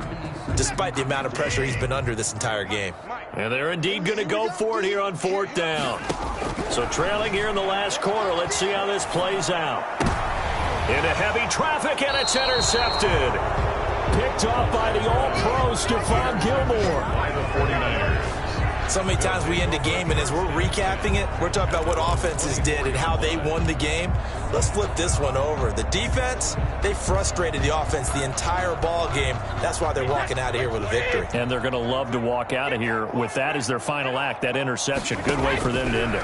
despite the amount of pressure he's been under this entire game. And they're indeed going to go for it here on 4th down. So trailing here in the last quarter, let's see how this plays out. Into heavy traffic, and it's intercepted. Picked off by the All-Pro Stephon Gilmore. By the 49ers. So many times we end a game, and as we're recapping it, we're talking about what offenses did and how they won the game. Let's flip this one over. The defense, they frustrated the offense the entire ball game. That's why they're walking out of here with a victory. And they're going to love to walk out of here with that as their final act, that interception. Good way for them to end it.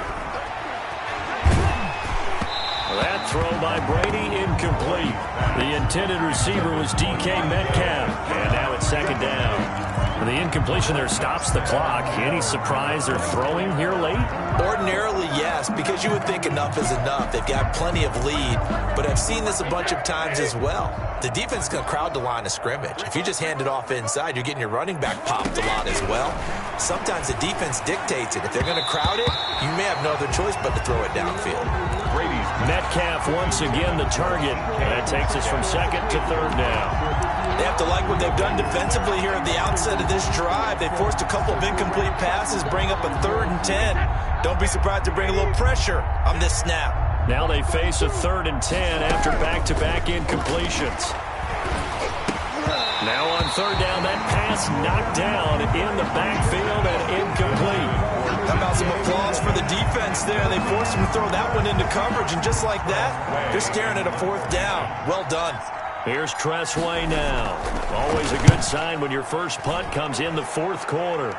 That throw by Brady incomplete. The intended receiver was DK Metcalf. And now it's 2nd down. The incompletion there stops the clock. Any surprise they're throwing here late? Ordinarily, yes, because you would think enough is enough. They've got plenty of lead, but I've seen this a bunch of times as well. The defense is going to crowd the line of scrimmage. If you just hand it off inside, you're getting your running back popped a lot as well. Sometimes the defense dictates it. If they're going to crowd it, you may have no other choice but to throw it downfield. Metcalf once again the target. That takes us from 2nd to 3rd down. They have to like what they've done defensively here at the outset of this drive. They forced a couple of incomplete passes, bring up a 3rd and 10. Don't be surprised to bring a little pressure on this snap. Now they face a 3rd and 10 after back-to-back incompletions. Now on 3rd down, that pass knocked down in the backfield and incomplete. How about some applause for the defense there? They forced him to throw that one into coverage, and just like that, they're staring at a 4th down. Well done. Here's Tressway now. Always a good sign when your first punt comes in the 4th quarter.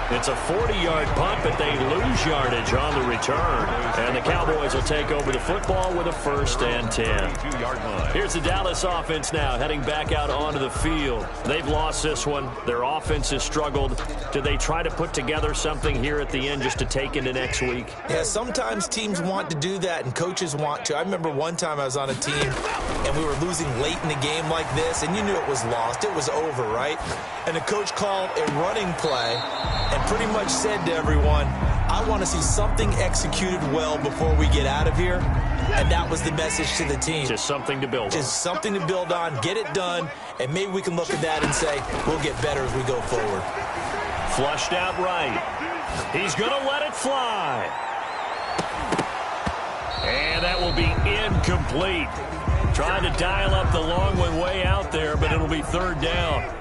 It's a 40-yard punt, but they lose yardage on the return. And the Cowboys will take over the football with a 1st and 10. Here's the Dallas offense now heading back out onto the field. They've lost this one. Their offense has struggled. Do they try to put together something here at the end just to take into next week? Yeah, sometimes teams want to do that and coaches want to. I remember one time I was on a team and we were losing late in the game like this, and you knew it was lost. It was over, right? And the coach called a running play and pretty much said to everyone, I want to see something executed well before we get out of here. And that was the message to the team. Just something to build on. Just something to build on, get it done, and maybe we can look at that and say, we'll get better as we go forward. Flushed out right. He's going to let it fly. And that will be incomplete. Trying to dial up the long one way out there, but it'll be 3rd down.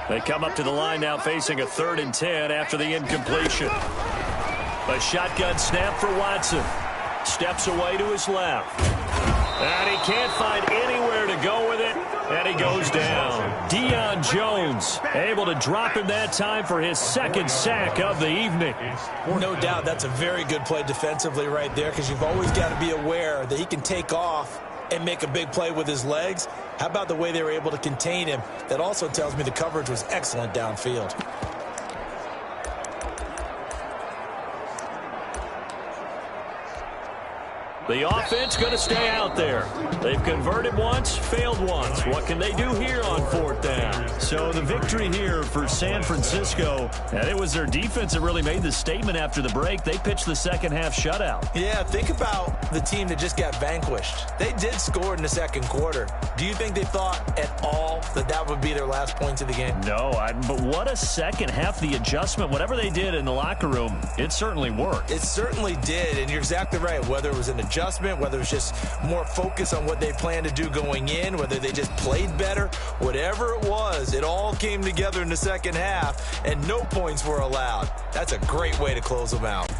They come up to the line now facing a 3rd and 10 after the incompletion. A shotgun snap for Watson. Steps away to his left. And he can't find anywhere to go with it, and he goes down. Deion Jones able to drop him that time for his second sack of the evening. No doubt that's a very good play defensively right there, because you've always got to be aware that he can take off and make a big play with his legs. How about the way they were able to contain him? That also tells me the coverage was excellent downfield. The offense going to stay out there. They've converted once, failed once. What can they do here on fourth down? So the victory here for San Francisco, and it was their defense that really made the statement after the break. They pitched the second half shutout. Yeah, think about the team that just got vanquished. They did score in the second quarter. Do you think they thought at all that that would be their last points of the game? No, but what a second half. The adjustment, whatever they did in the locker room, it certainly worked. It certainly did, and you're exactly right. Whether it was an adjustment, whether it was just more focus on what they planned to do going in, whether they just played better, whatever it was, it all came together in the second half, and no points were allowed. That's a great way to close them out.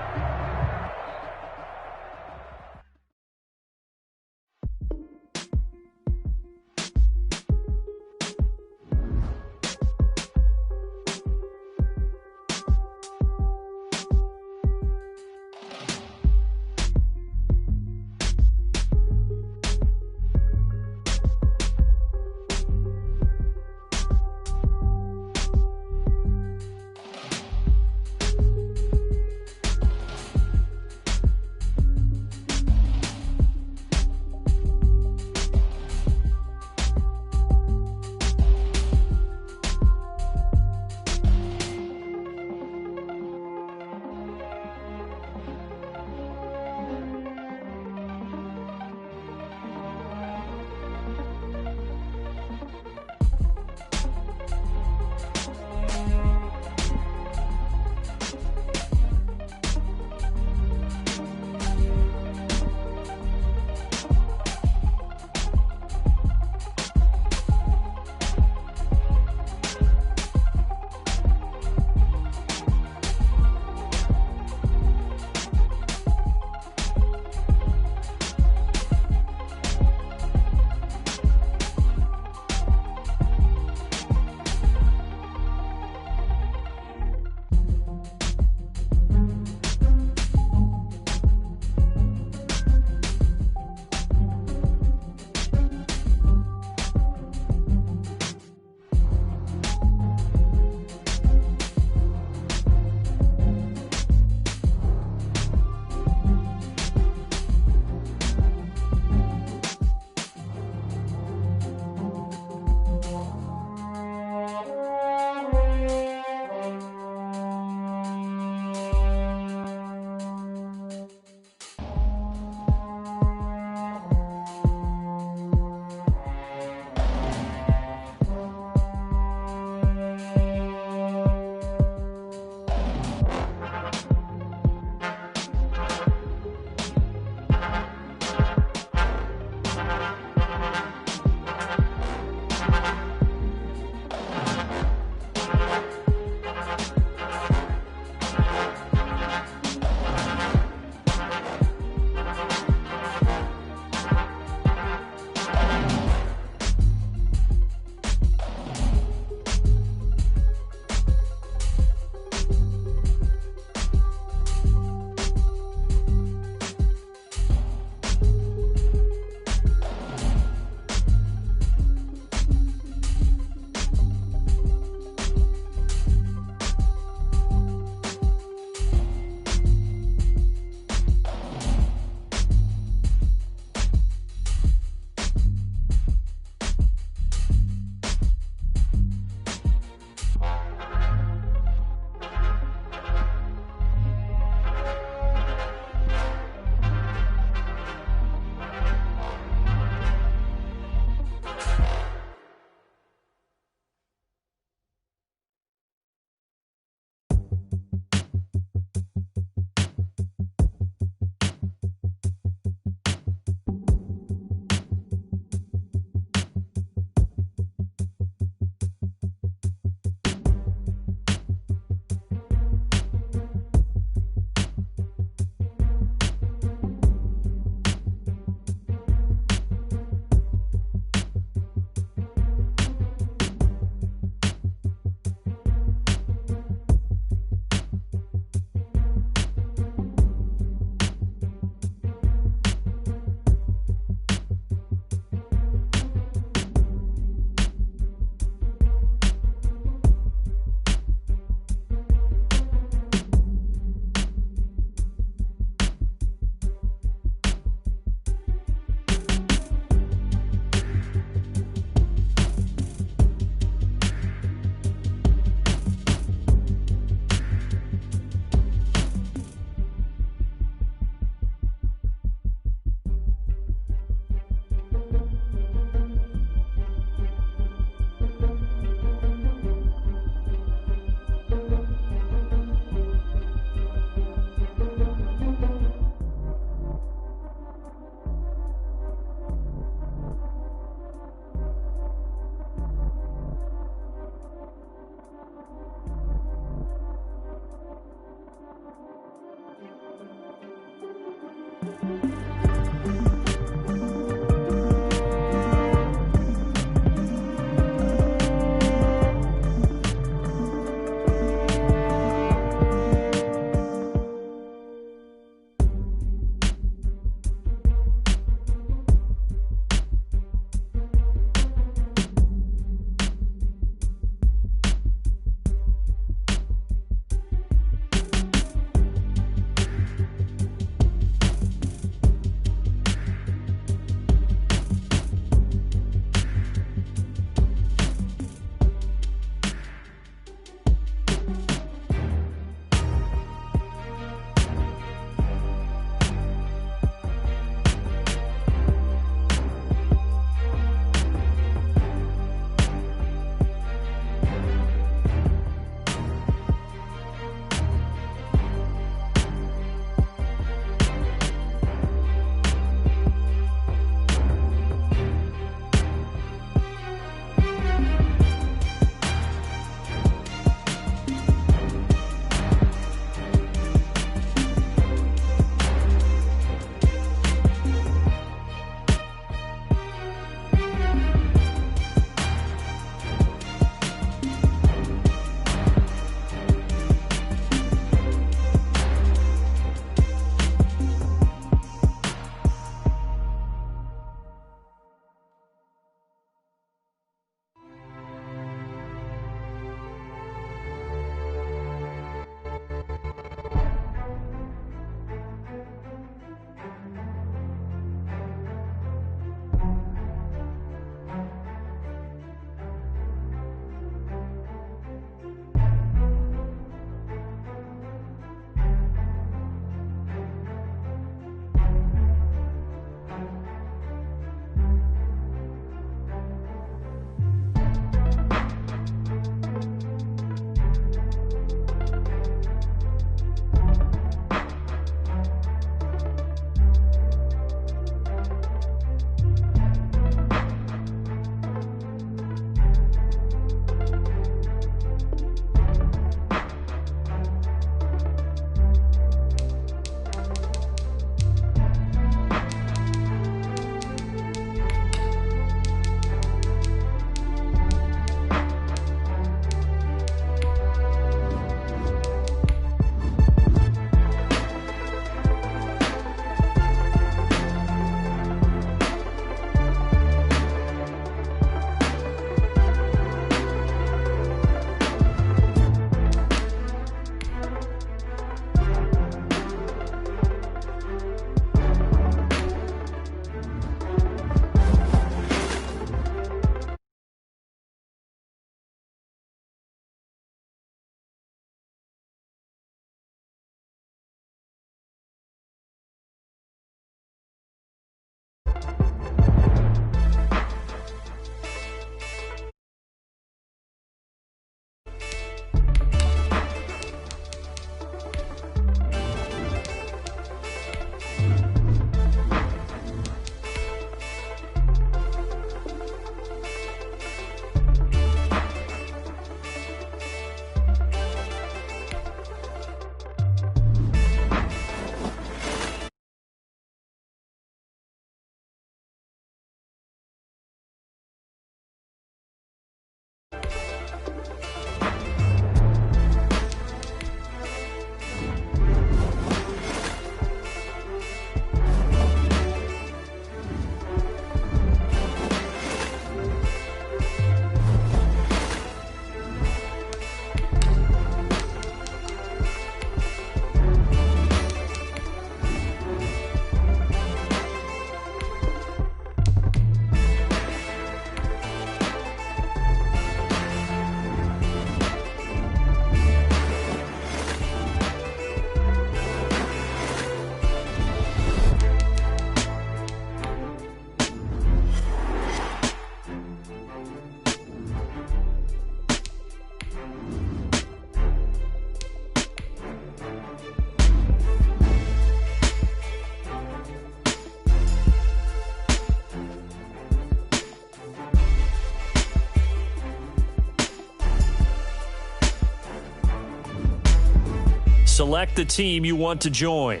select the team you want to join.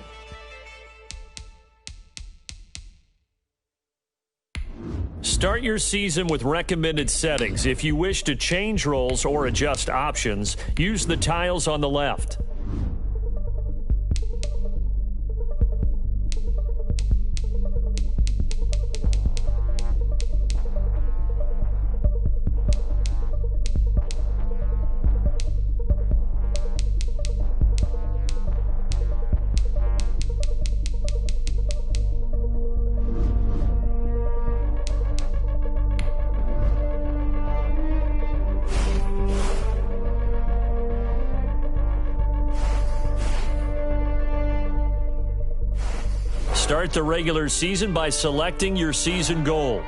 Start your season with recommended settings. If you wish to change roles or adjust options, use the tiles on the left. Start the regular season by selecting your season goal.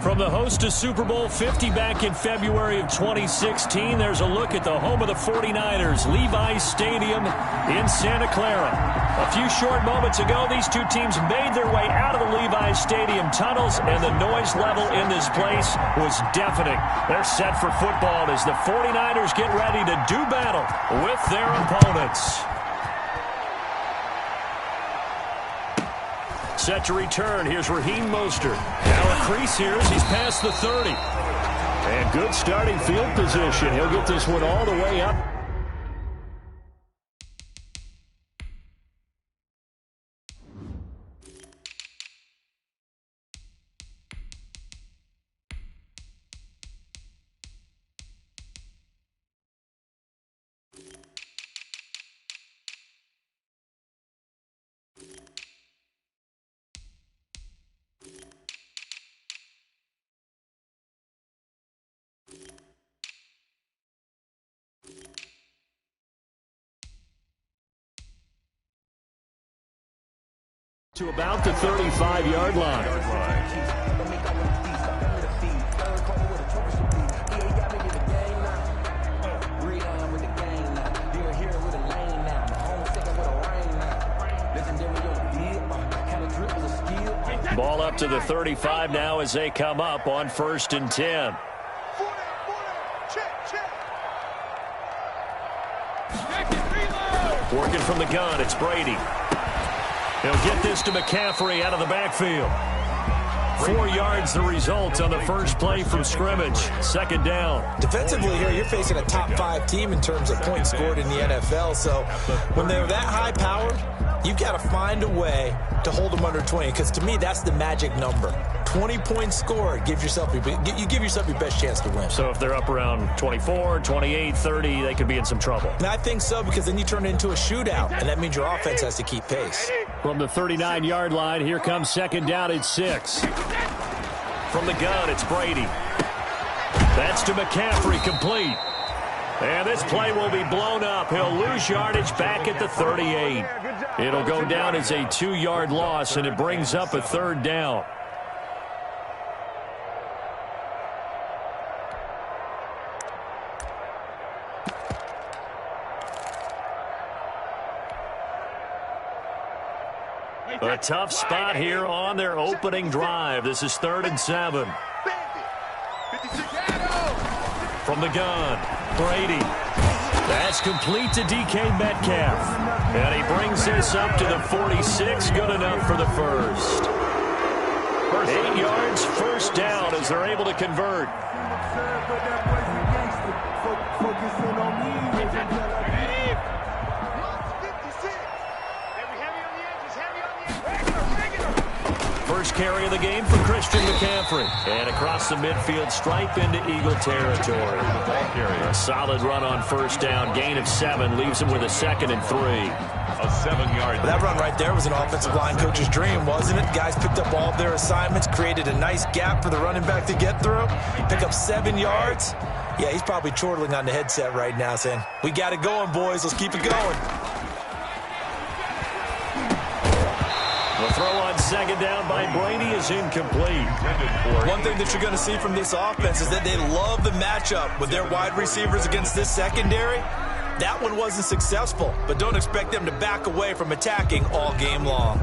From the host to Super Bowl 50 back in February of 2016, there's a look at the home of the 49ers, Levi's Stadium in Santa Clara. A few short moments ago, these two teams made their way out of the Levi's Stadium tunnels, and the noise level in this place was deafening. They're set for football as the 49ers get ready to do battle with their opponents. Set to return. Here's Raheem Mostert. Now a crease here as he's past the 30. And good starting field position. He'll get this one all the way up. To about the 35-yard line. Ball up to the 35 now as they come up on 1st and 10. Working from the gun, it's Brady. He'll get this to McCaffrey out of the backfield. 4 yards the result on the first play from scrimmage. 2nd down. Defensively here, you're facing a top 5 team in terms of points scored in the NFL. So when they're that high powered, you've got to find a way to hold them under 20. Because to me, that's the magic number. 20 points scored, you give yourself your best chance to win. So if they're up around 24, 28, 30, they could be in some trouble. And I think so, because then you turn it into a shootout, and that means your offense has to keep pace. From the 39-yard line, here comes 2nd down at 6. From the gun, it's Brady. That's to McCaffrey, complete. And this play will be blown up. He'll lose yardage back at the 38. It'll go down as a 2-yard loss, and it brings up a 3rd down. A tough spot here on their opening drive. This is 3rd and 7. From the gun, Brady. That's complete to DK Metcalf. And he brings this up to the 46. Good enough for the first. 8 yards, 1st down as they're able to convert. First carry of the game for Christian McCaffrey. And across the midfield stripe into Eagle territory. A solid run on 1st down. Gain of 7 leaves him with a 2nd and 3. A 7-yard. That run right there was an offensive line coach's dream, wasn't it? Guys picked up all of their assignments, created a nice gap for the running back to get through. Pick up 7 yards. Yeah, he's probably chortling on the headset right now saying, we got it going, boys. Let's keep it going. The throw on 2nd down by Brady is incomplete. One thing that you're going to see from this offense is that they love the matchup with their wide receivers against this secondary. That one wasn't successful, but don't expect them to back away from attacking all game long.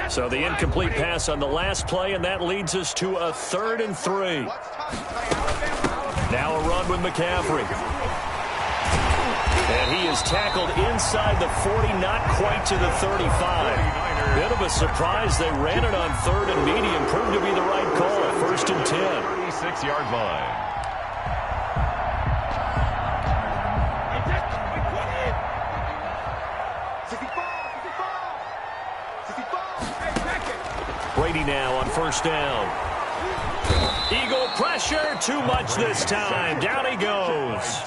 So the incomplete pass on the last play, and that leads us to a 3rd and 3. Now a run with McCaffrey. And he is tackled inside the 40, not quite to the 35. Bit of a surprise. They ran it on 3rd and medium. Proved to be the right call. 1st and 10. 36-yard line. Brady now on 1st down. Eagle pressure, too much this time. Down he goes.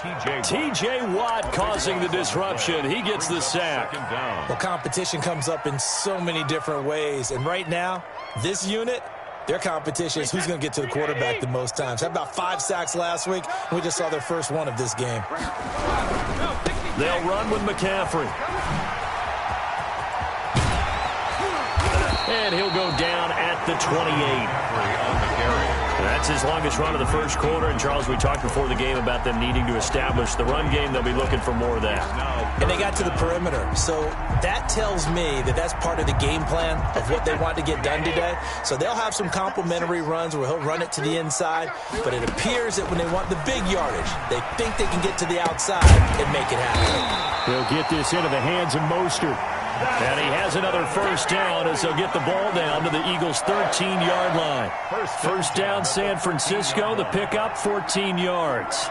T.J. Watt causing the disruption. He gets the sack. Well, competition comes up in so many different ways. And right now, this unit, their competition is who's going to get to the quarterback the most times. Had about 5 sacks last week, and we just saw their first one of this game. They'll run with McCaffrey. And he'll go down at the 28. That's his longest run of the first quarter. And, Charles, we talked before the game about them needing to establish the run game. They'll be looking for more of that. And they got to the perimeter. So that tells me that that's part of the game plan of what they want to get done today. So they'll have some complementary runs where he'll run it to the inside. But it appears that when they want the big yardage, they think they can get to the outside and make it happen. He'll get this into the hands of Mostert. And he has another first down as they'll get the ball down to the Eagles' 13-yard line. First down, San Francisco. The pickup, 14 yards.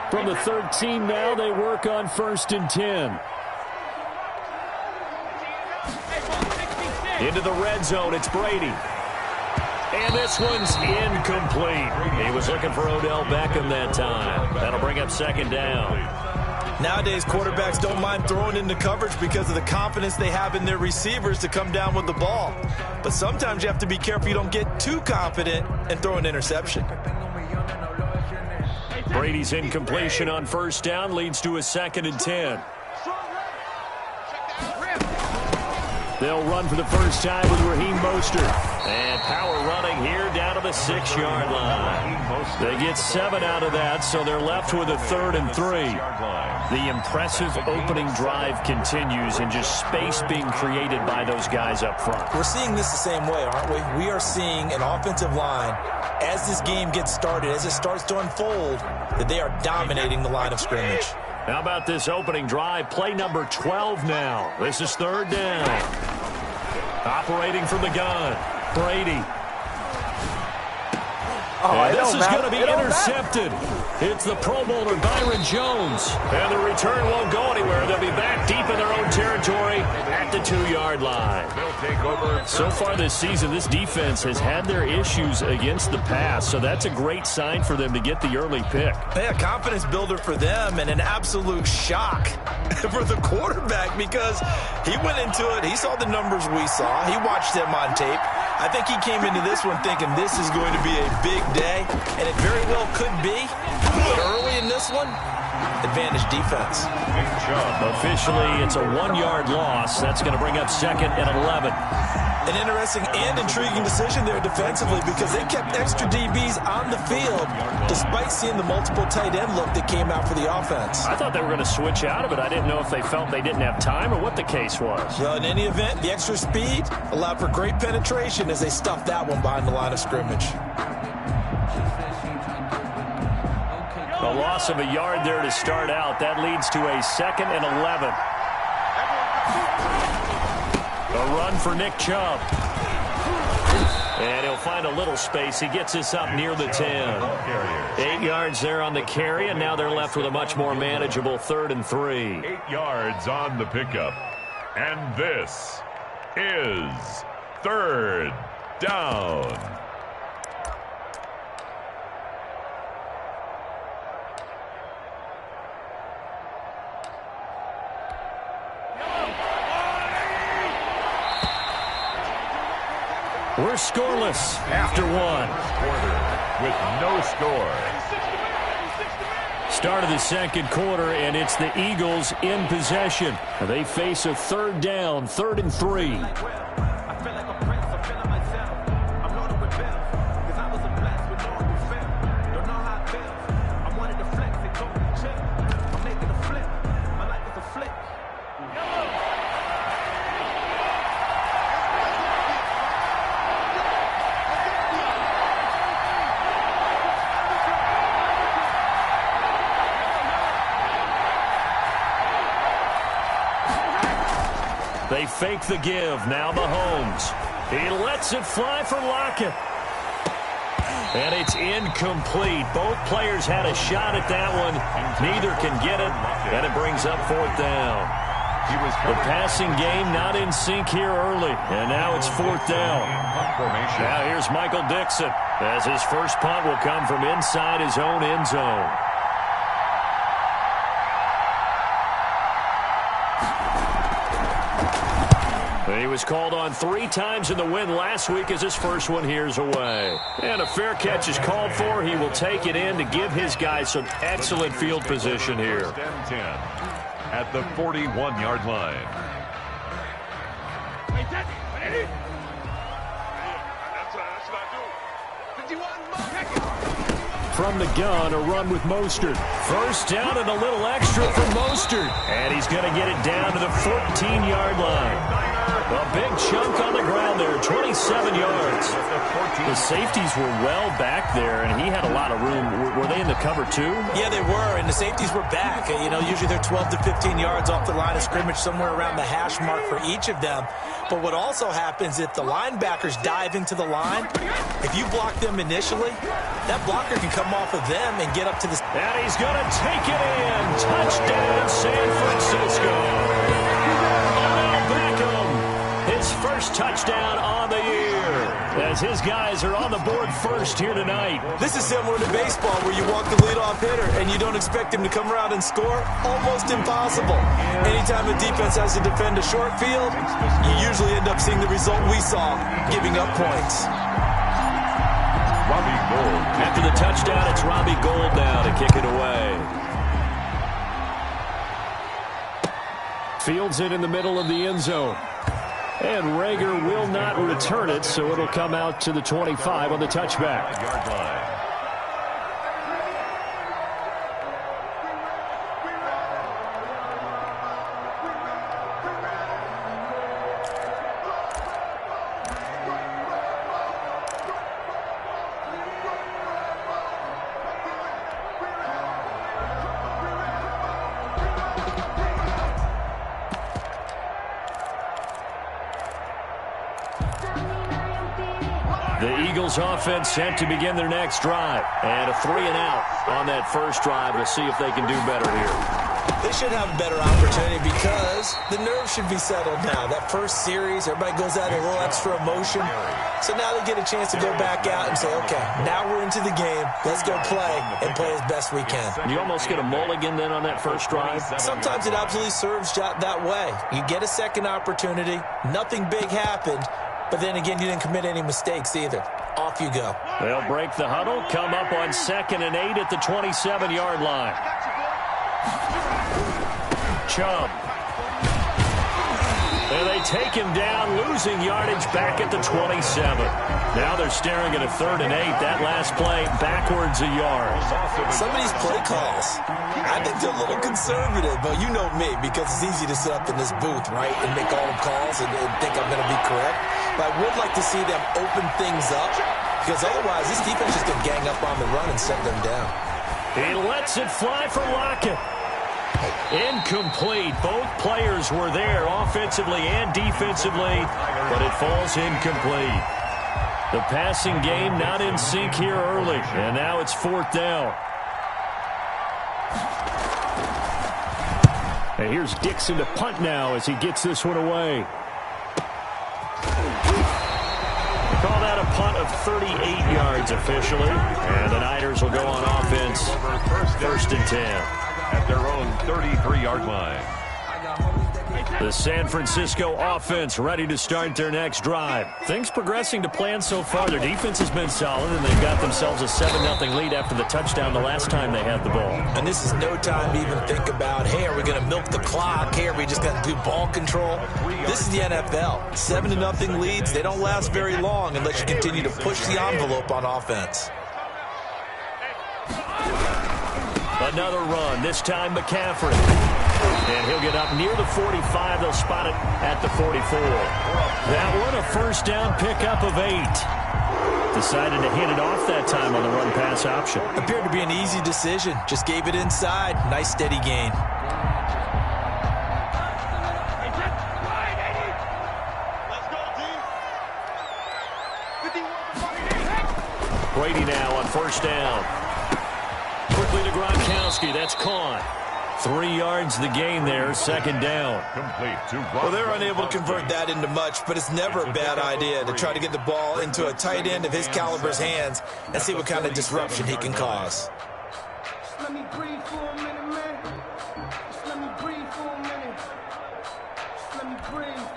From the 13 now, they work on 1st and 10. Into the red zone, it's Brady. And this one's incomplete. He was looking for Odell Beckham that time. That'll bring up 2nd down. Nowadays, quarterbacks don't mind throwing into coverage because of the confidence they have in their receivers to come down with the ball. But sometimes you have to be careful you don't get too confident and throw an interception. Brady's incompletion on 1st down leads to a 2nd and 10. They'll run for the first time with Raheem Mostert. And power running here down to the 6-yard line. They get 7 out of that, so they're left with a 3rd and 3. The impressive opening drive continues and just space being created by those guys up front. We're seeing this the same way, aren't we? We are seeing an offensive line, as this game gets started, as it starts to unfold, that they are dominating the line of scrimmage. How about this opening drive? Play number 12 now. This is 3rd down. Operating from the gun, Brady. And this is going to be intercepted. It's the Pro Bowler Byron Jones. And the return won't go anywhere. They'll be back deep in their own territory at the 2-yard line. So far this season, this defense has had their issues against the pass, so that's a great sign for them to get the early pick. Yeah, confidence builder for them and an absolute shock for the quarterback because he went into it. He saw the numbers we saw. He watched them on tape. I think he came into this one thinking this is going to be a big day, and it very well could be. But early in this one, advantage defense. Officially, it's a 1-yard loss. That's going to bring up 2nd and 11. An interesting and intriguing decision there defensively because they kept extra DBs on the field despite seeing the multiple tight end look that came out for the offense. I thought they were going to switch out of it. I didn't know if they felt they didn't have time or what the case was. Well, in any event, the extra speed allowed for great penetration as they stuffed that one behind the line of scrimmage. A loss of a yard there to start out. That leads to a 2nd and 11. A run for Nick Chubb. And he'll find a little space. He gets this up near the 10. 8 yards there on the carry, and now they're left with a much more manageable 3rd and 3. 8 yards on the pickup. And this is 3rd down. We're scoreless after 1. Quarter with no score. Start of the 2nd quarter, and it's the Eagles in possession. They face a 3rd down, 3rd and 3. They fake the give. Now Mahomes. He lets it fly for Lockett. And it's incomplete. Both players had a shot at that one. Neither can get it. And it brings up 4th down. The passing game not in sync here early. And now it's 4th down. Now here's Michael Dixon as his first punt will come from inside his own end zone. He was called on 3 times in the win last week as his first one here's away. And a fair catch is called for. He will take it in to give his guys some excellent field position here. 1st and 10 at the 41-yard line. from the gun, a run with Mostert. First down and a little extra for Mostert. And he's going to get it down to the 14-yard line. A big chunk on the ground there, 27 yards. The safeties were well back there, and he had a lot of room. Were they in the cover too? Yeah, they were, and the safeties were back. You know, usually they're 12 to 15 yards off the line of scrimmage, somewhere around the hash mark for each of them. But what also happens if the linebackers dive into the line, if you block them initially, that blocker can come off of them and get up to the... And he's going to take it in. Touchdown, San Francisco. His first touchdown on the year, as his guys are on the board first here tonight. This is similar to baseball, where you walk the leadoff hitter and you don't expect him to come around and score. Almost impossible. Anytime a defense has to defend a short field, you usually end up seeing the result we saw, giving up points. Robbie Gould. After the touchdown, it's Robbie Gould now to kick it away. Fields it in the middle of the end zone. And Rager will not return it, so it'll come out to the 25 on the touchback. Yard line. The Eagles offense set to begin their next drive. And a 3-and-out on that first drive. We'll see if they can do better here. They should have a better opportunity because the nerves should be settled now. That first series, everybody goes out in a little extra emotion. So now they get a chance to go back out and say, okay, now we're into the game. Let's go play and play as best we can. You almost get a mulligan then on that first drive? Sometimes it absolutely serves that way. You get a second opportunity. Nothing big happened. But then again, you didn't commit any mistakes either. Off you go. They'll break the huddle, come up on 2nd and 8 at the 27-yard line. Chubb. And they take him down, losing yardage back at the 27. Now they're staring at a 3rd and 8. That last play backwards a yard. Some of these play calls, I think they're a little conservative, but you know me, because it's easy to sit up in this booth, right, and make all the calls and think I'm going to be correct. But I would like to see them open things up, because otherwise this defense is going to gang up on the run and set them down. He lets it fly for Lockett. Incomplete. Both players were there offensively and defensively, but it falls incomplete. The passing game not in sync here early, and now it's 4th down. And here's Dixon to punt now as he gets this one away. Call that a punt of 38 yards officially, and the Niners will go on offense 1st and 10. At their own 33-yard line. The San Francisco offense ready to start their next drive. Things progressing to plan so far. Their defense has been solid, and they've got themselves a 7-0 lead after the touchdown the last time they had the ball. And this is no time to even think about, hey, are we going to milk the clock? Hey, are we just going to do ball control? This is the NFL. 7-0 leads, they don't last very long unless you continue to push the envelope on offense. Another run, this time McCaffrey. And he'll get up near the 45. They'll spot it at the 44. That one, a first down pickup of 8. Decided to hand it off that time on the run-pass option. Appeared to be an easy decision. Just gave it inside. Nice, steady gain. Brady now on first down. Quickly to Gronkowski. That's caught. 3 yards the gain there. 2nd down. Complete to well, they're unable to convert that into much, but it's never a bad idea to try to get the ball into a tight end of his caliber's hands and see what kind of disruption he can cause. Just let me breathe for a minute, man. Just let me breathe for a minute. Just let me breathe.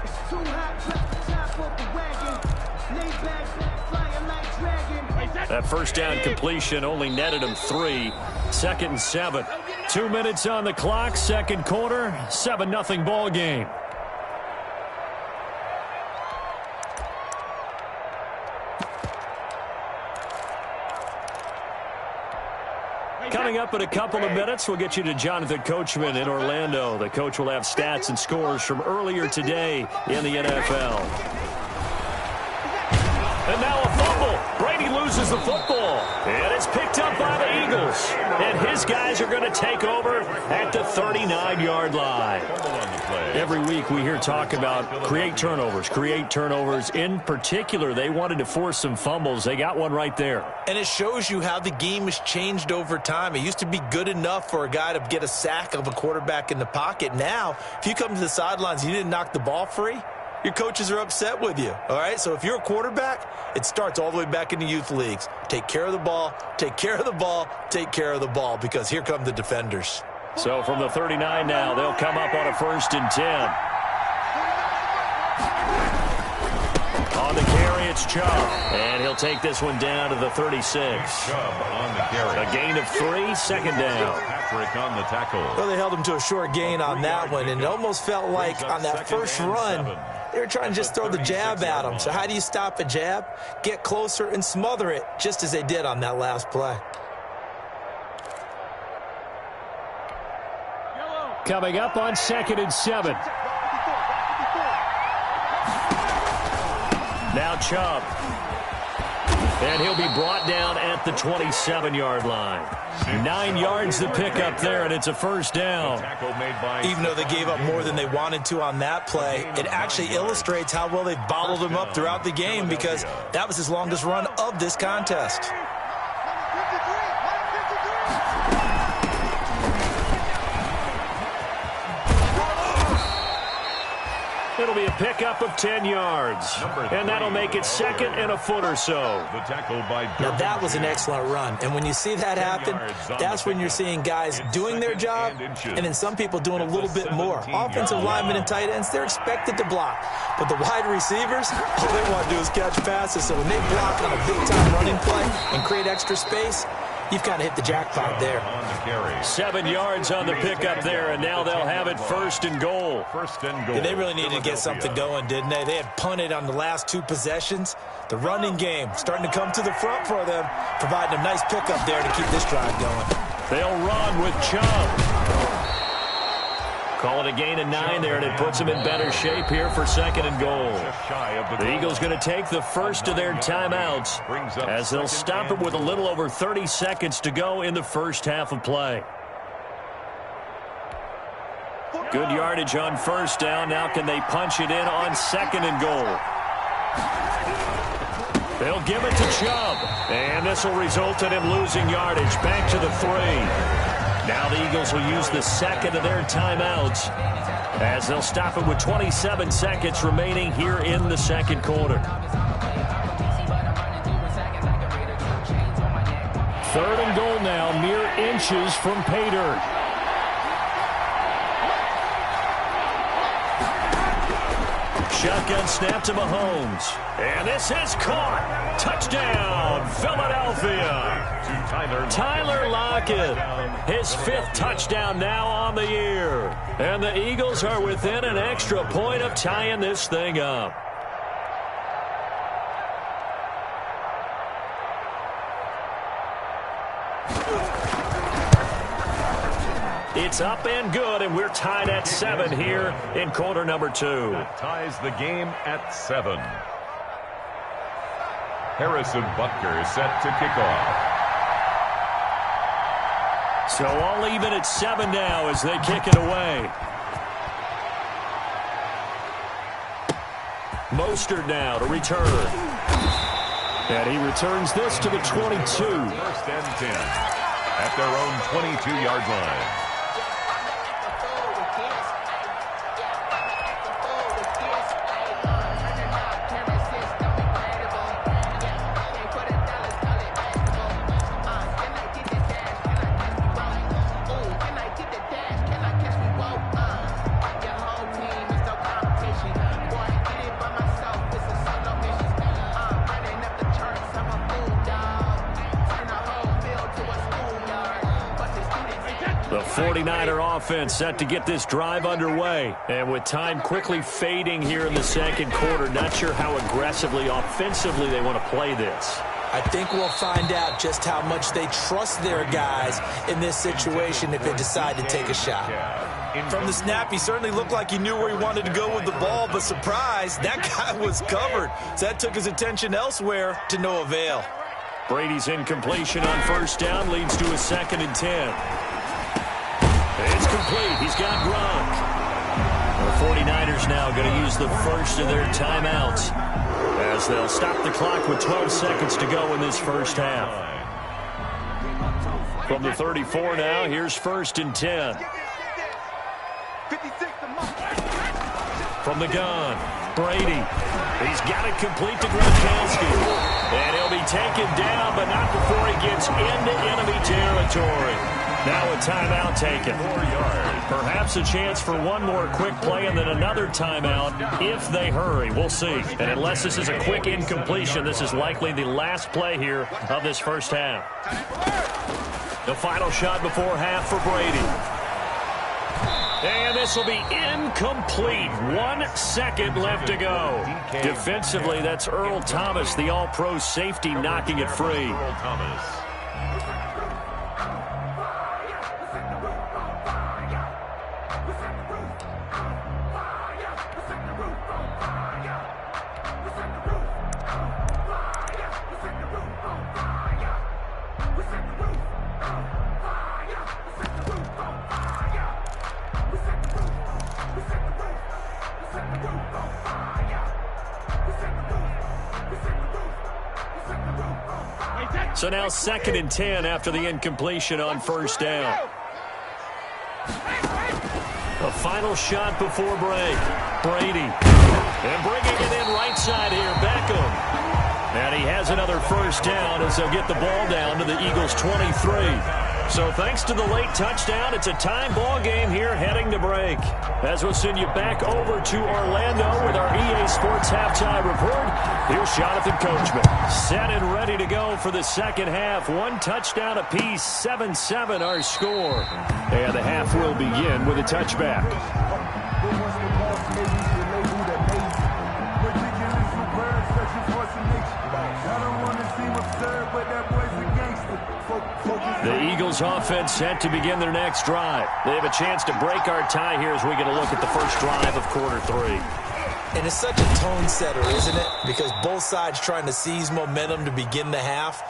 It's too hot, drop the top off the wagon. Lay back, flying like dragon. That first down completion only netted him 3. 2nd and 7. 2 minutes on the clock. 2nd quarter. 7-0 ball game. Coming up in a couple of minutes, we'll get you to Jonathan Coachman in Orlando. The coach will have stats and scores from earlier today in the NFL. And now a fumble. Brady loses the football. And it's picked up by the Eagles. And his guys are going to take over at the 39-yard line. Every week we hear talk about create turnovers. In particular, they wanted to force some fumbles. They got one right there. And it shows you how the game has changed over time. It used to be good enough for a guy to get a sack of a quarterback in the pocket. Now, if you come to the sidelines and you didn't knock the ball free, your coaches are upset with you, all right? So if you're a quarterback, it starts all the way back in the youth leagues. Take care of the ball, take care of the ball, take care of the ball, because here come the defenders. So from the 39 now, they'll come up on a 1st and 10. On the carry, it's Chubb. And he'll take this one down to the 36. Chubb on the carry. A gain of 3, second down. Patrick on the tackle. Well, they held him to a short gain on that one, and it almost felt like on that first run, they were trying to just throw the jab at him. So how do you stop a jab? Get closer and smother it, just as they did on that last play. Coming up on 2nd and 7. Now Chubb. And he'll be brought down at the 27-yard line. 9 yards to pick up there, and it's a 1st down. Even though they gave up more than they wanted to on that play, it actually illustrates how well they bottled him up throughout the game, because that was his longest run of this contest. It'll be a pickup of 10 yards, and that'll make it 2nd and a foot or so. Now, that was an excellent run, and when you see that happen, that's when you're seeing guys doing their job, and then some people doing a little bit more. Offensive linemen and tight ends, they're expected to block, but the wide receivers, all they want to do is catch passes, so when they block on a big-time running play and create extra space, you've kind of hit the jackpot there. 7 yards on the pickup there, and now they'll have it 1st and goal. Yeah, they really needed to get something going, didn't they? They had punted on the last 2 possessions. The running game starting to come to the front for them, providing a nice pickup there to keep this drive going. They'll run with Chubb. Call it a gain of 9 there, and it puts them in better shape here for 2nd and goal. The Eagles going to take the first of their timeouts as they'll stop it with a little over 30 seconds to go in the first half of play. Good yardage on 1st down. Now can they punch it in on 2nd and goal? They'll give it to Chubb, and this will result in him losing yardage. Back to the 3. Now the Eagles will use the 2nd of their timeouts as they'll stop it with 27 seconds remaining here in the 2nd quarter. 3rd and goal now, mere inches from pay dirt. Shotgun snap to Mahomes. And this is caught. Touchdown, Philadelphia. Tyler Lockett, his 5th touchdown now on the year. And the Eagles are within an extra point of tying this thing up. It's up and good, and we're tied at 7 here in quarter number 2. That ties the game at 7. Harrison Butker set to kick off. So all even at 7 now as they kick it away. Mostert now to return. And he returns this to the 22. 1st and 10 at their own 22-yard line. The 49er offense set to get this drive underway. And with time quickly fading here in the 2nd quarter, not sure how aggressively, offensively they want to play this. I think we'll find out just how much they trust their guys in this situation if they decide to take a shot. From the snap, he certainly looked like he knew where he wanted to go with the ball, but surprise, that guy was covered. So that took his attention elsewhere to no avail. Brady's incompletion on first down leads to a 2nd and 10. It's complete. He's got Gronk. The 49ers now going to use the first of their timeouts as they'll stop the clock with 12 seconds to go in this first half. From the 34 now, here's 1st and 10. From the gun, Brady. He's got it complete to Gronkowski. And he'll be taken down, but not before he gets into enemy territory. Now a timeout taken. 4 yards. Perhaps a chance for one more quick play and then another timeout if they hurry. We'll see. And unless this is a quick incompletion, this is likely the last play here of this first half. The final shot before half for Brady. And this will be incomplete. 1 second left to go. Defensively, that's Earl Thomas, the all-pro safety, knocking it free. Earl Thomas. So now 2nd and 10 after the incompletion on first down. A final shot before break. Brady. And bringing it in right side here, Beckham. And he has another first down as they'll get the ball down to the Eagles' 23. So thanks to the late touchdown, it's a tie ball game here heading to break. As we'll send you back over to Orlando with our EA Sports Halftime Report, here's Jonathan Coachman. Set and ready to go for the second half. 1 touchdown apiece, 7-7 our score. And the half will begin with a touchback. The Eagles offense set to begin their next drive. They have a chance to break our tie here as we get a look at the first drive of quarter 3. And it's such a tone setter, isn't it? Because both sides trying to seize momentum to begin the half.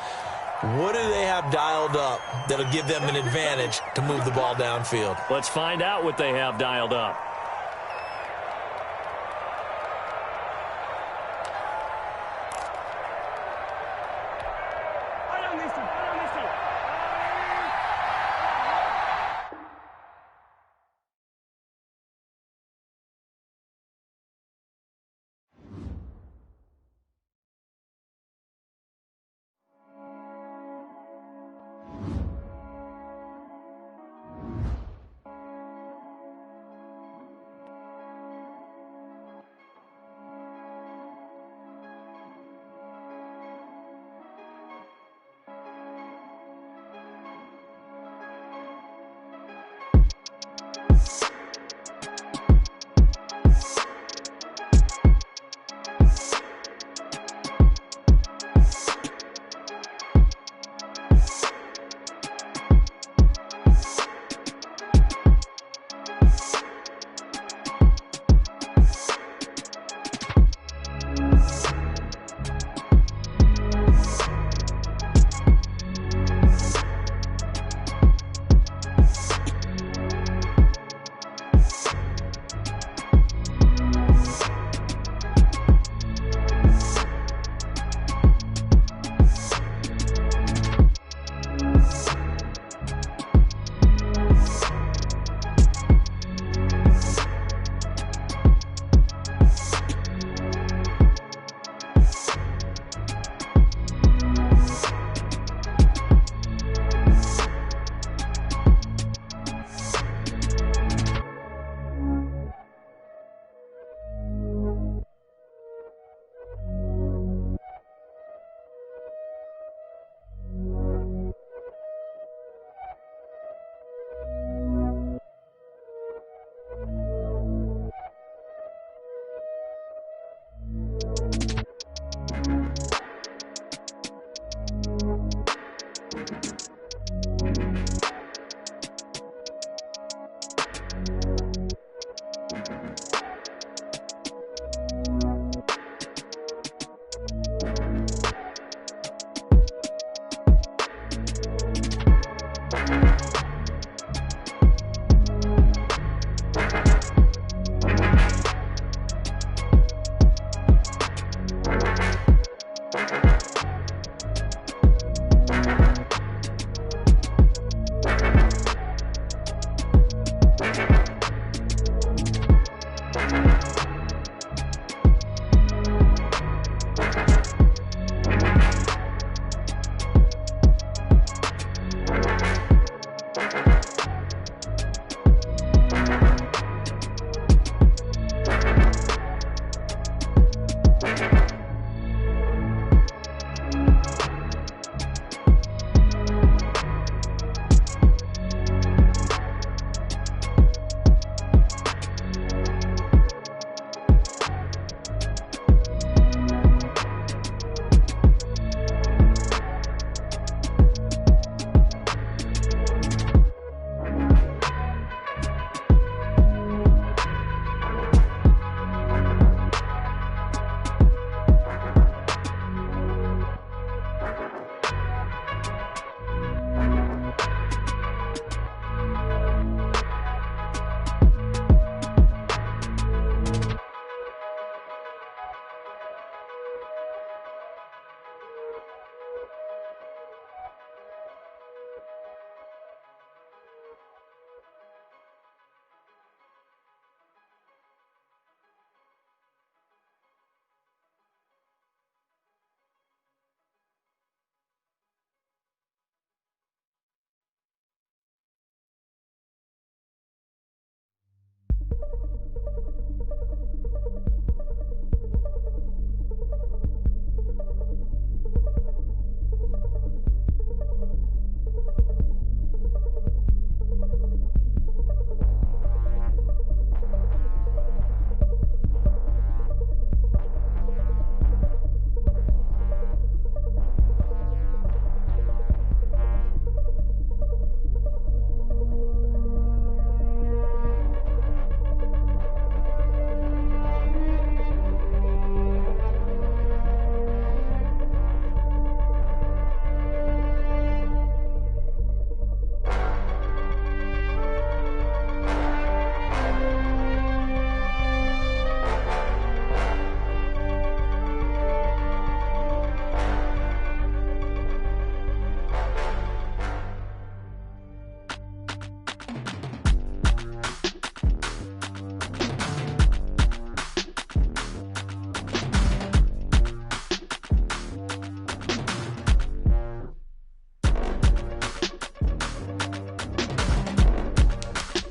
What do they have dialed up that'll give them an advantage to move the ball downfield? Let's find out what they have dialed up.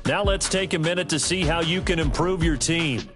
Now let's take a minute to see how you can improve your team.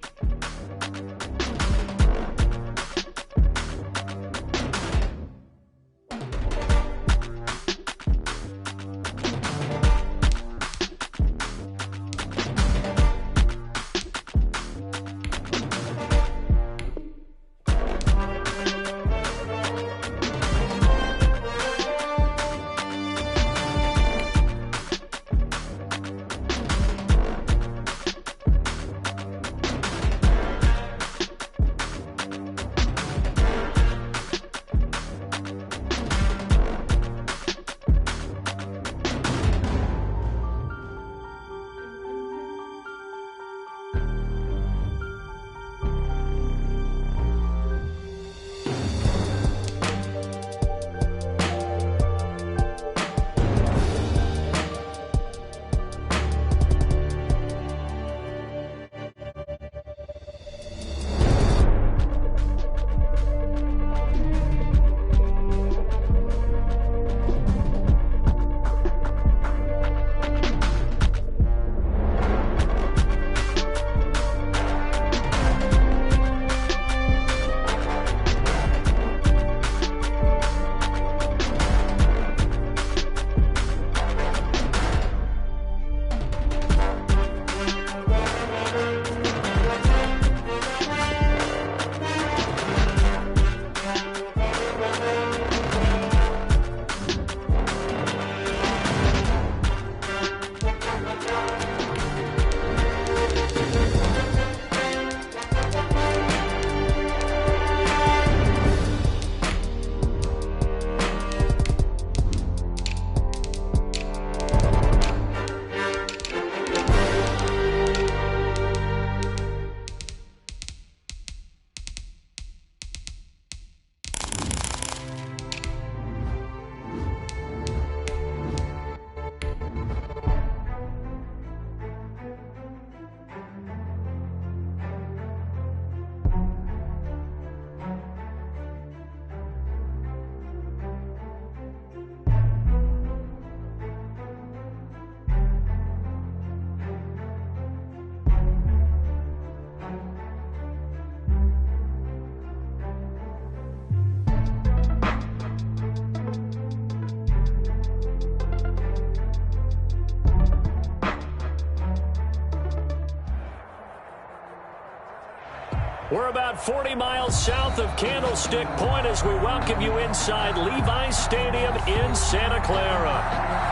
We're about 40 miles south of Candlestick Point as we welcome you inside Levi's Stadium in Santa Clara.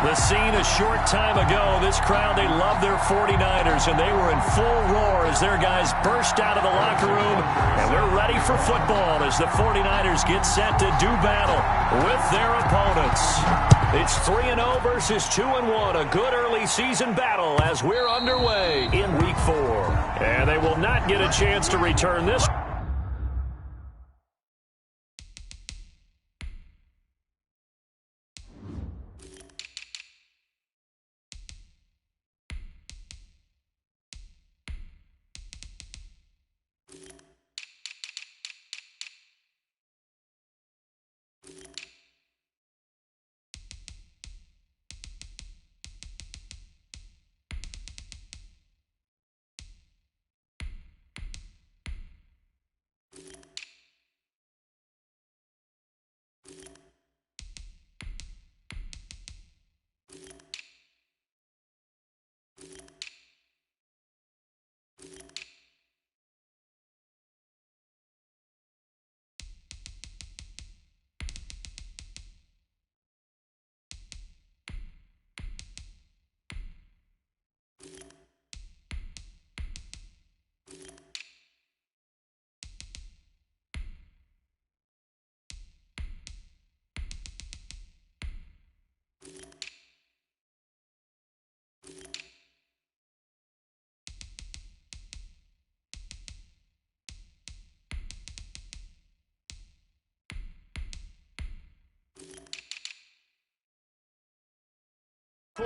The scene a short time ago, this crowd, they love their 49ers, and they were in full roar as their guys burst out of the locker room, and we're ready for football as the 49ers get set to do battle with their opponents. It's 3-0 versus 2-1, a good early season battle as we're underway in Week 4. And they will not get a chance to return this.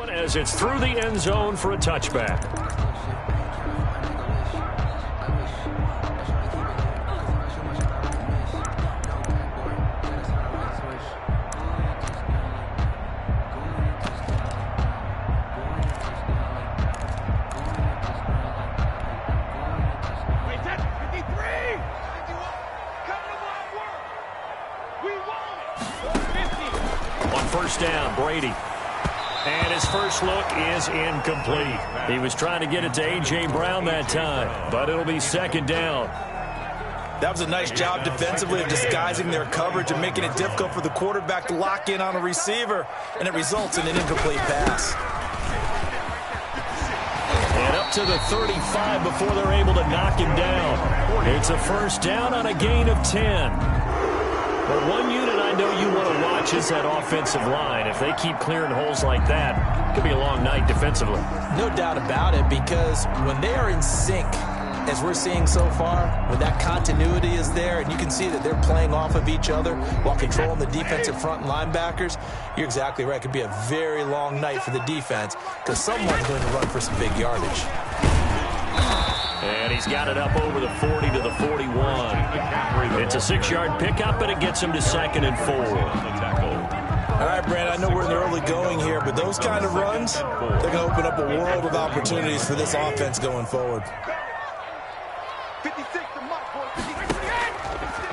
As it's through the end zone for a touchback. On first down, Brady. And his first look is incomplete. He was trying to get it to A.J. Brown that time, but it'll be second down. That was a nice job defensively of disguising their coverage and making it difficult for the quarterback to lock in on a receiver, and it results in an incomplete pass. And up to the 35 before they're able to knock him down. It's a first down on a gain of 10. But one unit I know you want to watch is that offensive line. If they keep clearing holes like that, it could be a long night defensively. No doubt about it, because when they are in sync, as we're seeing so far, when that continuity is there and you can see that they're playing off of each other while controlling the defensive front and linebackers, you're exactly right. It could be a very long night for the defense because someone's going to run for some big yardage. And he's got it up over the 40 to the 41. It's a 6-yard pickup, and it gets him to 2nd and 4. All right, Brandon, I know we're in the early going here, but those kind of runs, they're going to open up a world of opportunities for this offense going forward.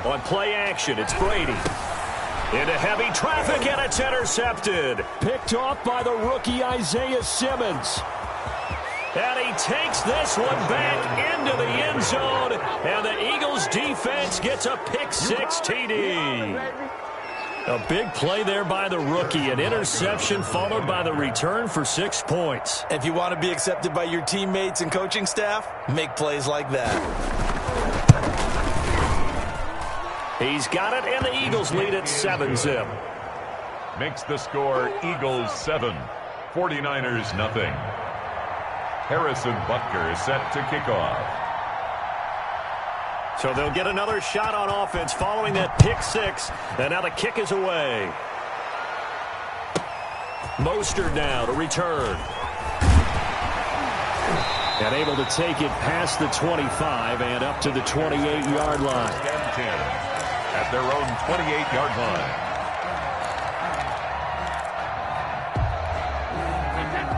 On play action, it's Brady. Into heavy traffic, and it's intercepted. Picked off by the rookie Isaiah Simmons. And he takes this one back into the end zone, and the Eagles defense gets a pick-6 TD. A big play there by the rookie, an interception followed by the return for 6 points. If you want to be accepted by your teammates and coaching staff, make plays like that. He's got it, and the Eagles lead at 7-zip. Makes the score Eagles 7, 49ers nothing. Harrison Butker is set to kick off. So they'll get another shot on offense following that pick-6, and now the kick is away. Mostert now to return. And able to take it past the 25 and up to the 28-yard line. 10 at their own 28-yard line.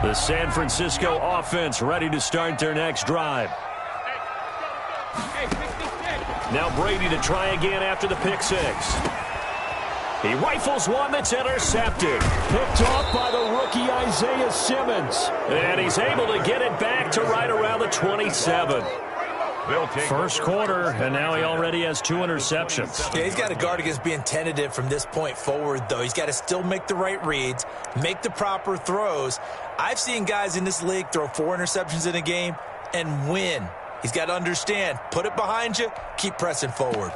The San Francisco offense ready to start their next drive. Now Brady to try again after the pick-6. He rifles one that's intercepted. Picked off by the rookie Isaiah Simmons. And he's able to get it back to right around the 27. First quarter, and now he already has 2 interceptions. Yeah, he's got to guard against being tentative from this point forward, though. He's got to still make the right reads, make the proper throws. I've seen guys in this league throw 4 interceptions in a game and win. He's got to understand, put it behind you, keep pressing forward.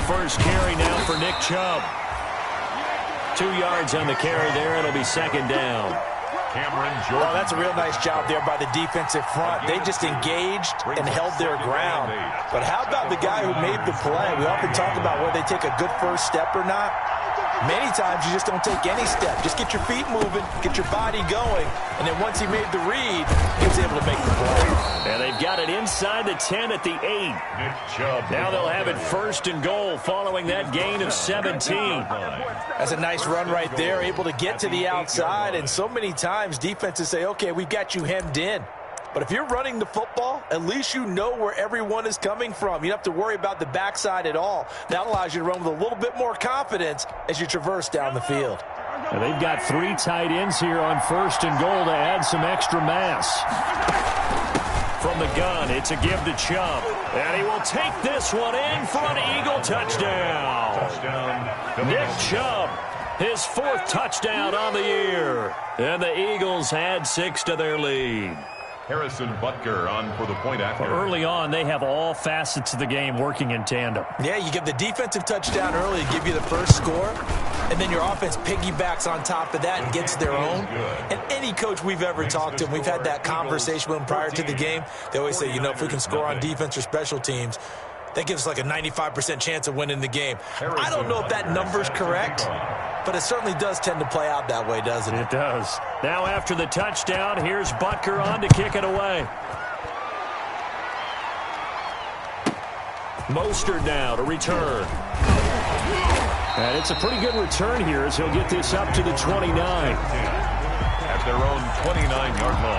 First carry now for Nick Chubb. 2 yards on the carry there. It'll be second down. Cameron Jordan. Well, that's a real nice job there by the defensive front. They just engaged and held their ground. But how about the guy who made the play? We often talk about whether they take a good first step or not. Many times you just don't take any step. Just get your feet moving, get your body going, and then once he made the read, he was able to make the play. And they've got it inside the 10 at the 8. Now they'll have it first and goal following that gain of 17. That's a nice run right there, able to get to the outside, and so many times defenses say, okay, we've got you hemmed in. But if you're running the football, at least you know where everyone is coming from. You don't have to worry about the backside at all. That allows you to run with a little bit more confidence as you traverse down the field. And they've got 3 tight ends here on first and goal to add some extra mass. From the gun, it's a give to Chubb. And he will take this one in for an Eagle touchdown. Nick Chubb, his 4th touchdown on the year. And the Eagles add 6 to their lead. Harrison Butker on for the point after. Early on, they have all facets of the game working in tandem. Yeah, you get the defensive touchdown early to give you the first score, and then your offense piggybacks on top of that and gets their own. And any coach we've ever talked to, we've had that conversation with them prior to the game, they always say, you know, if we can score on defense or special teams, that gives us like a 95% chance of winning the game. I don't know if that number's correct, but it certainly does tend to play out that way, doesn't it? It does. Now after the touchdown, here's Butker on to kick it away. Mostert now to return. And it's a pretty good return here as he'll get this up to the 29. At their own 29-yard line.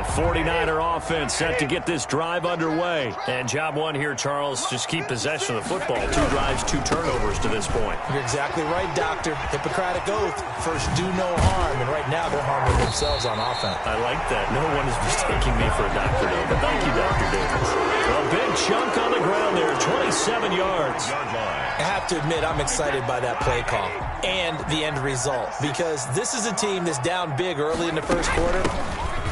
The 49er offense set to get this drive underway. And job one here, Charles, just keep possession of the football. 2 drives, 2 turnovers to this point. You're exactly right, Doctor. Hippocratic oath. First, do no harm. And right now, they're harming themselves on offense. I like that. No one is mistaking me for a doctor, though. But thank you, Dr. Davis. A big chunk on the ground there, 27 yards. I have to admit, I'm excited by that play call and the end result, because this is a team that's down big early in the first quarter,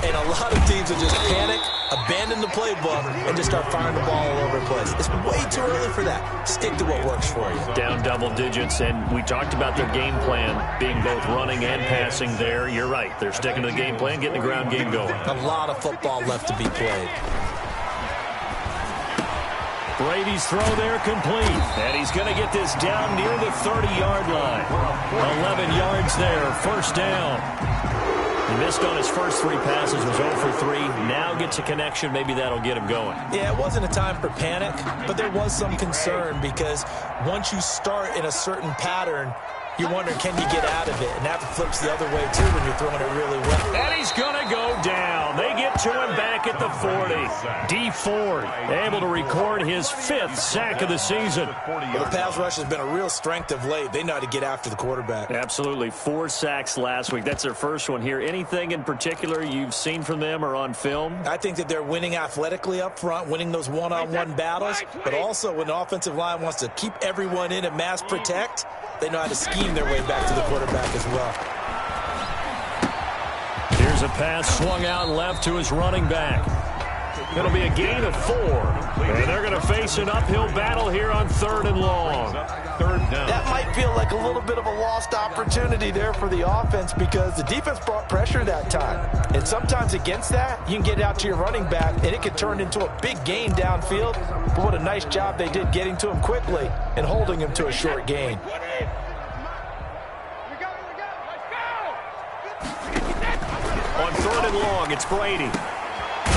and a lot of teams will just panic, abandon the playbook, and just start firing the ball all over the place. It's way too early for that. Stick to what works for you. Down double digits, and we talked about their game plan being both running and passing there. You're right. They're sticking to the game plan, getting the ground game going. A lot of football left to be played. Brady's throw there complete. And he's going to get this down near the 30-yard line. 11 yards there, first down. He missed on his first 3 passes, was 0 for 3. Now gets a connection. Maybe that'll get him going. Yeah, it wasn't a time for panic, but there was some concern, because once you start in a certain pattern, you're wondering, can you get out of it? And that flips the other way, too, when you're throwing it really well. And he's going to go down. They get to him back at the 40. D Ford able to record his 5th sack of the season. Well, the pass rush has been a real strength of late. They know how to get after the quarterback. Absolutely. 4 sacks last week. That's their first one here. Anything in particular you've seen from them or on film? I think that they're winning athletically up front, winning those one-on-one battles, but also when the offensive line wants to keep everyone in and mass protect, they know how to scheme their way back to the quarterback as well. Here's a pass swung out left to his running back. It'll be a gain of 4. And they're going to face an uphill battle here on 3rd and long. 3rd down. That might feel like a little bit of a lost opportunity there for the offense, because the defense brought pressure that time. And sometimes against that, you can get out to your running back, and it can turn into a big gain downfield. But what a nice job they did getting to him quickly and holding him to a short gain. On 3rd and long, it's Brady.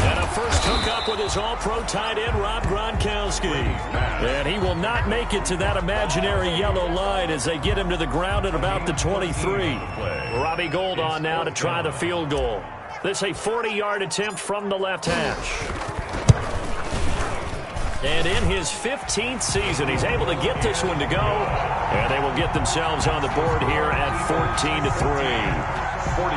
And a first hookup with his all-pro tight end, Rob Gronkowski. And he will not make it to that imaginary yellow line as they get him to the ground at about the 23. Robbie Gould on now to try the field goal. This a 40-yard attempt from the left hash. And in his 15th season, he's able to get this one to go. And they will get themselves on the board here at 14-3.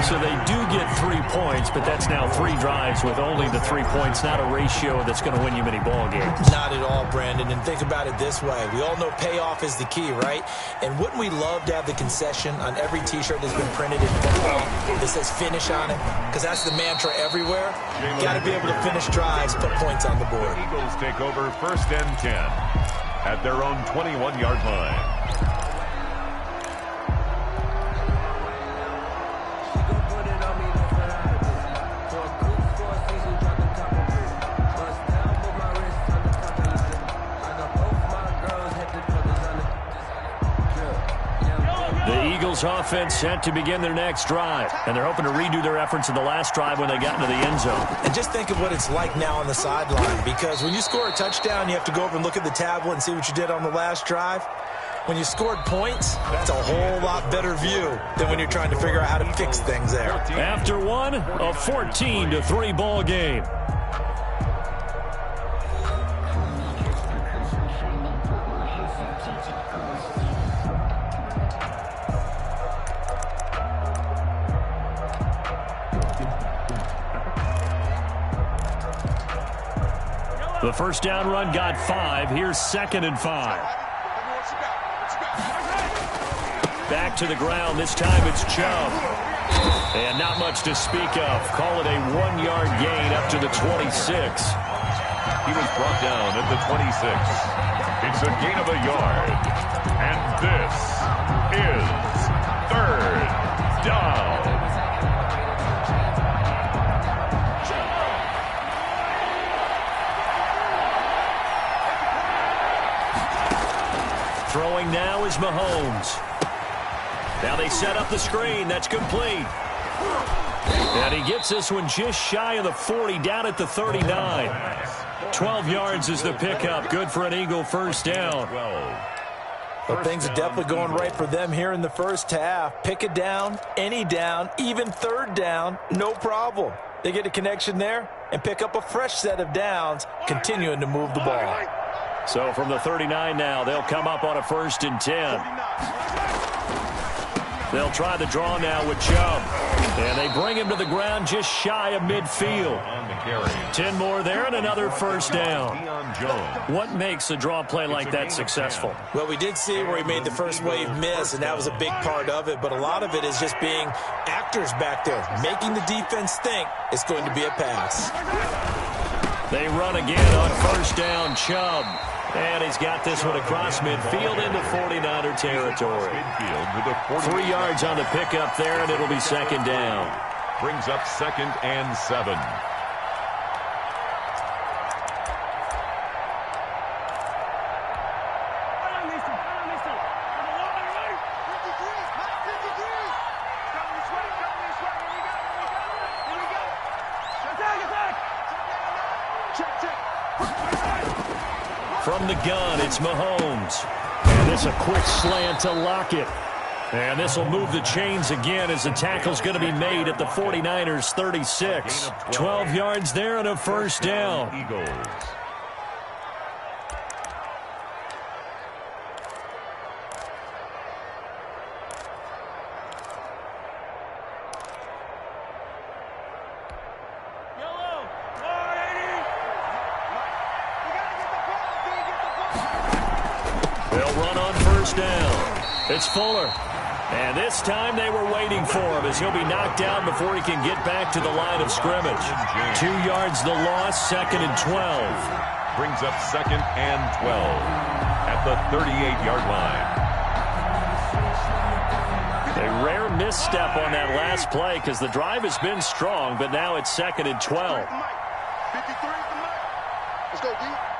So they do get 3 points, but that's now 3 drives with only the 3 points, not a ratio that's going to win you many ball games. Not at all, Brandon. And think about it this way. We all know payoff is the key, right? And wouldn't we love to have the concession on every T-shirt that's been printed in football that says finish on it? Because that's the mantra everywhere. Got to be able to finish drives, put points on the board. Eagles take over 1st and 10 at their own 21-yard line. Offense set to begin their next drive, and they're hoping to redo their efforts in the last drive when they got into the end zone. And just think of what it's like now on the sideline, because when you score a touchdown, you have to go over and look at the tablet and see what you did on the last drive. When you scored points, that's a whole lot better view than when you're trying to figure out how to fix things there. After one, a 14-3 ball game. The first down run got 5. Here's 2nd and 5. Back to the ground. This time it's Chubb. And not much to speak of. Call it a 1-yard gain up to the 26. He was brought down at the 26. It's a gain of a yard. And this is 3rd down. Throwing now is Mahomes. Now they set up the screen. That's complete. And he gets this one just shy of the 40, down at the 39. 12 yards is the pickup. Good for an Eagle first down. Well, things are definitely going right for them here in the first half. Pick a down, any down, even 3rd down, no problem. They get a connection there and pick up a fresh set of downs, continuing to move the ball. So from the 39 now, they'll come up on a 1st and 10. They'll try the draw now with Chubb. And they bring him to the ground just shy of midfield. 10 more there and another 1st down. What makes a draw play like that successful? Well, we did see where he made the first wave miss, and that was a big part of it. But a lot of it is just being actors back there, making the defense think it's going to be a pass. They run again on 1st down, Chubb. And he's got this one across midfield into 49er territory. 3 yards on the pickup there, and it'll be 2nd down. Brings up 2nd and 7. From the gun, it's Mahomes. And this a quick slant to Lockett. And this will move the chains again as the tackle's going to be made at the 49ers 36. 12 yards there and a 1st down. Eagles. It's Fuller. And this time they were waiting for him as he'll be knocked down before he can get back to the line of scrimmage. 2 yards the loss, 2nd and 12. Brings up 2nd and 12 at the 38-yard line. A rare misstep on that last play because the drive has been strong, but now it's 2nd and 12. 53 is the mark. Let's go, D.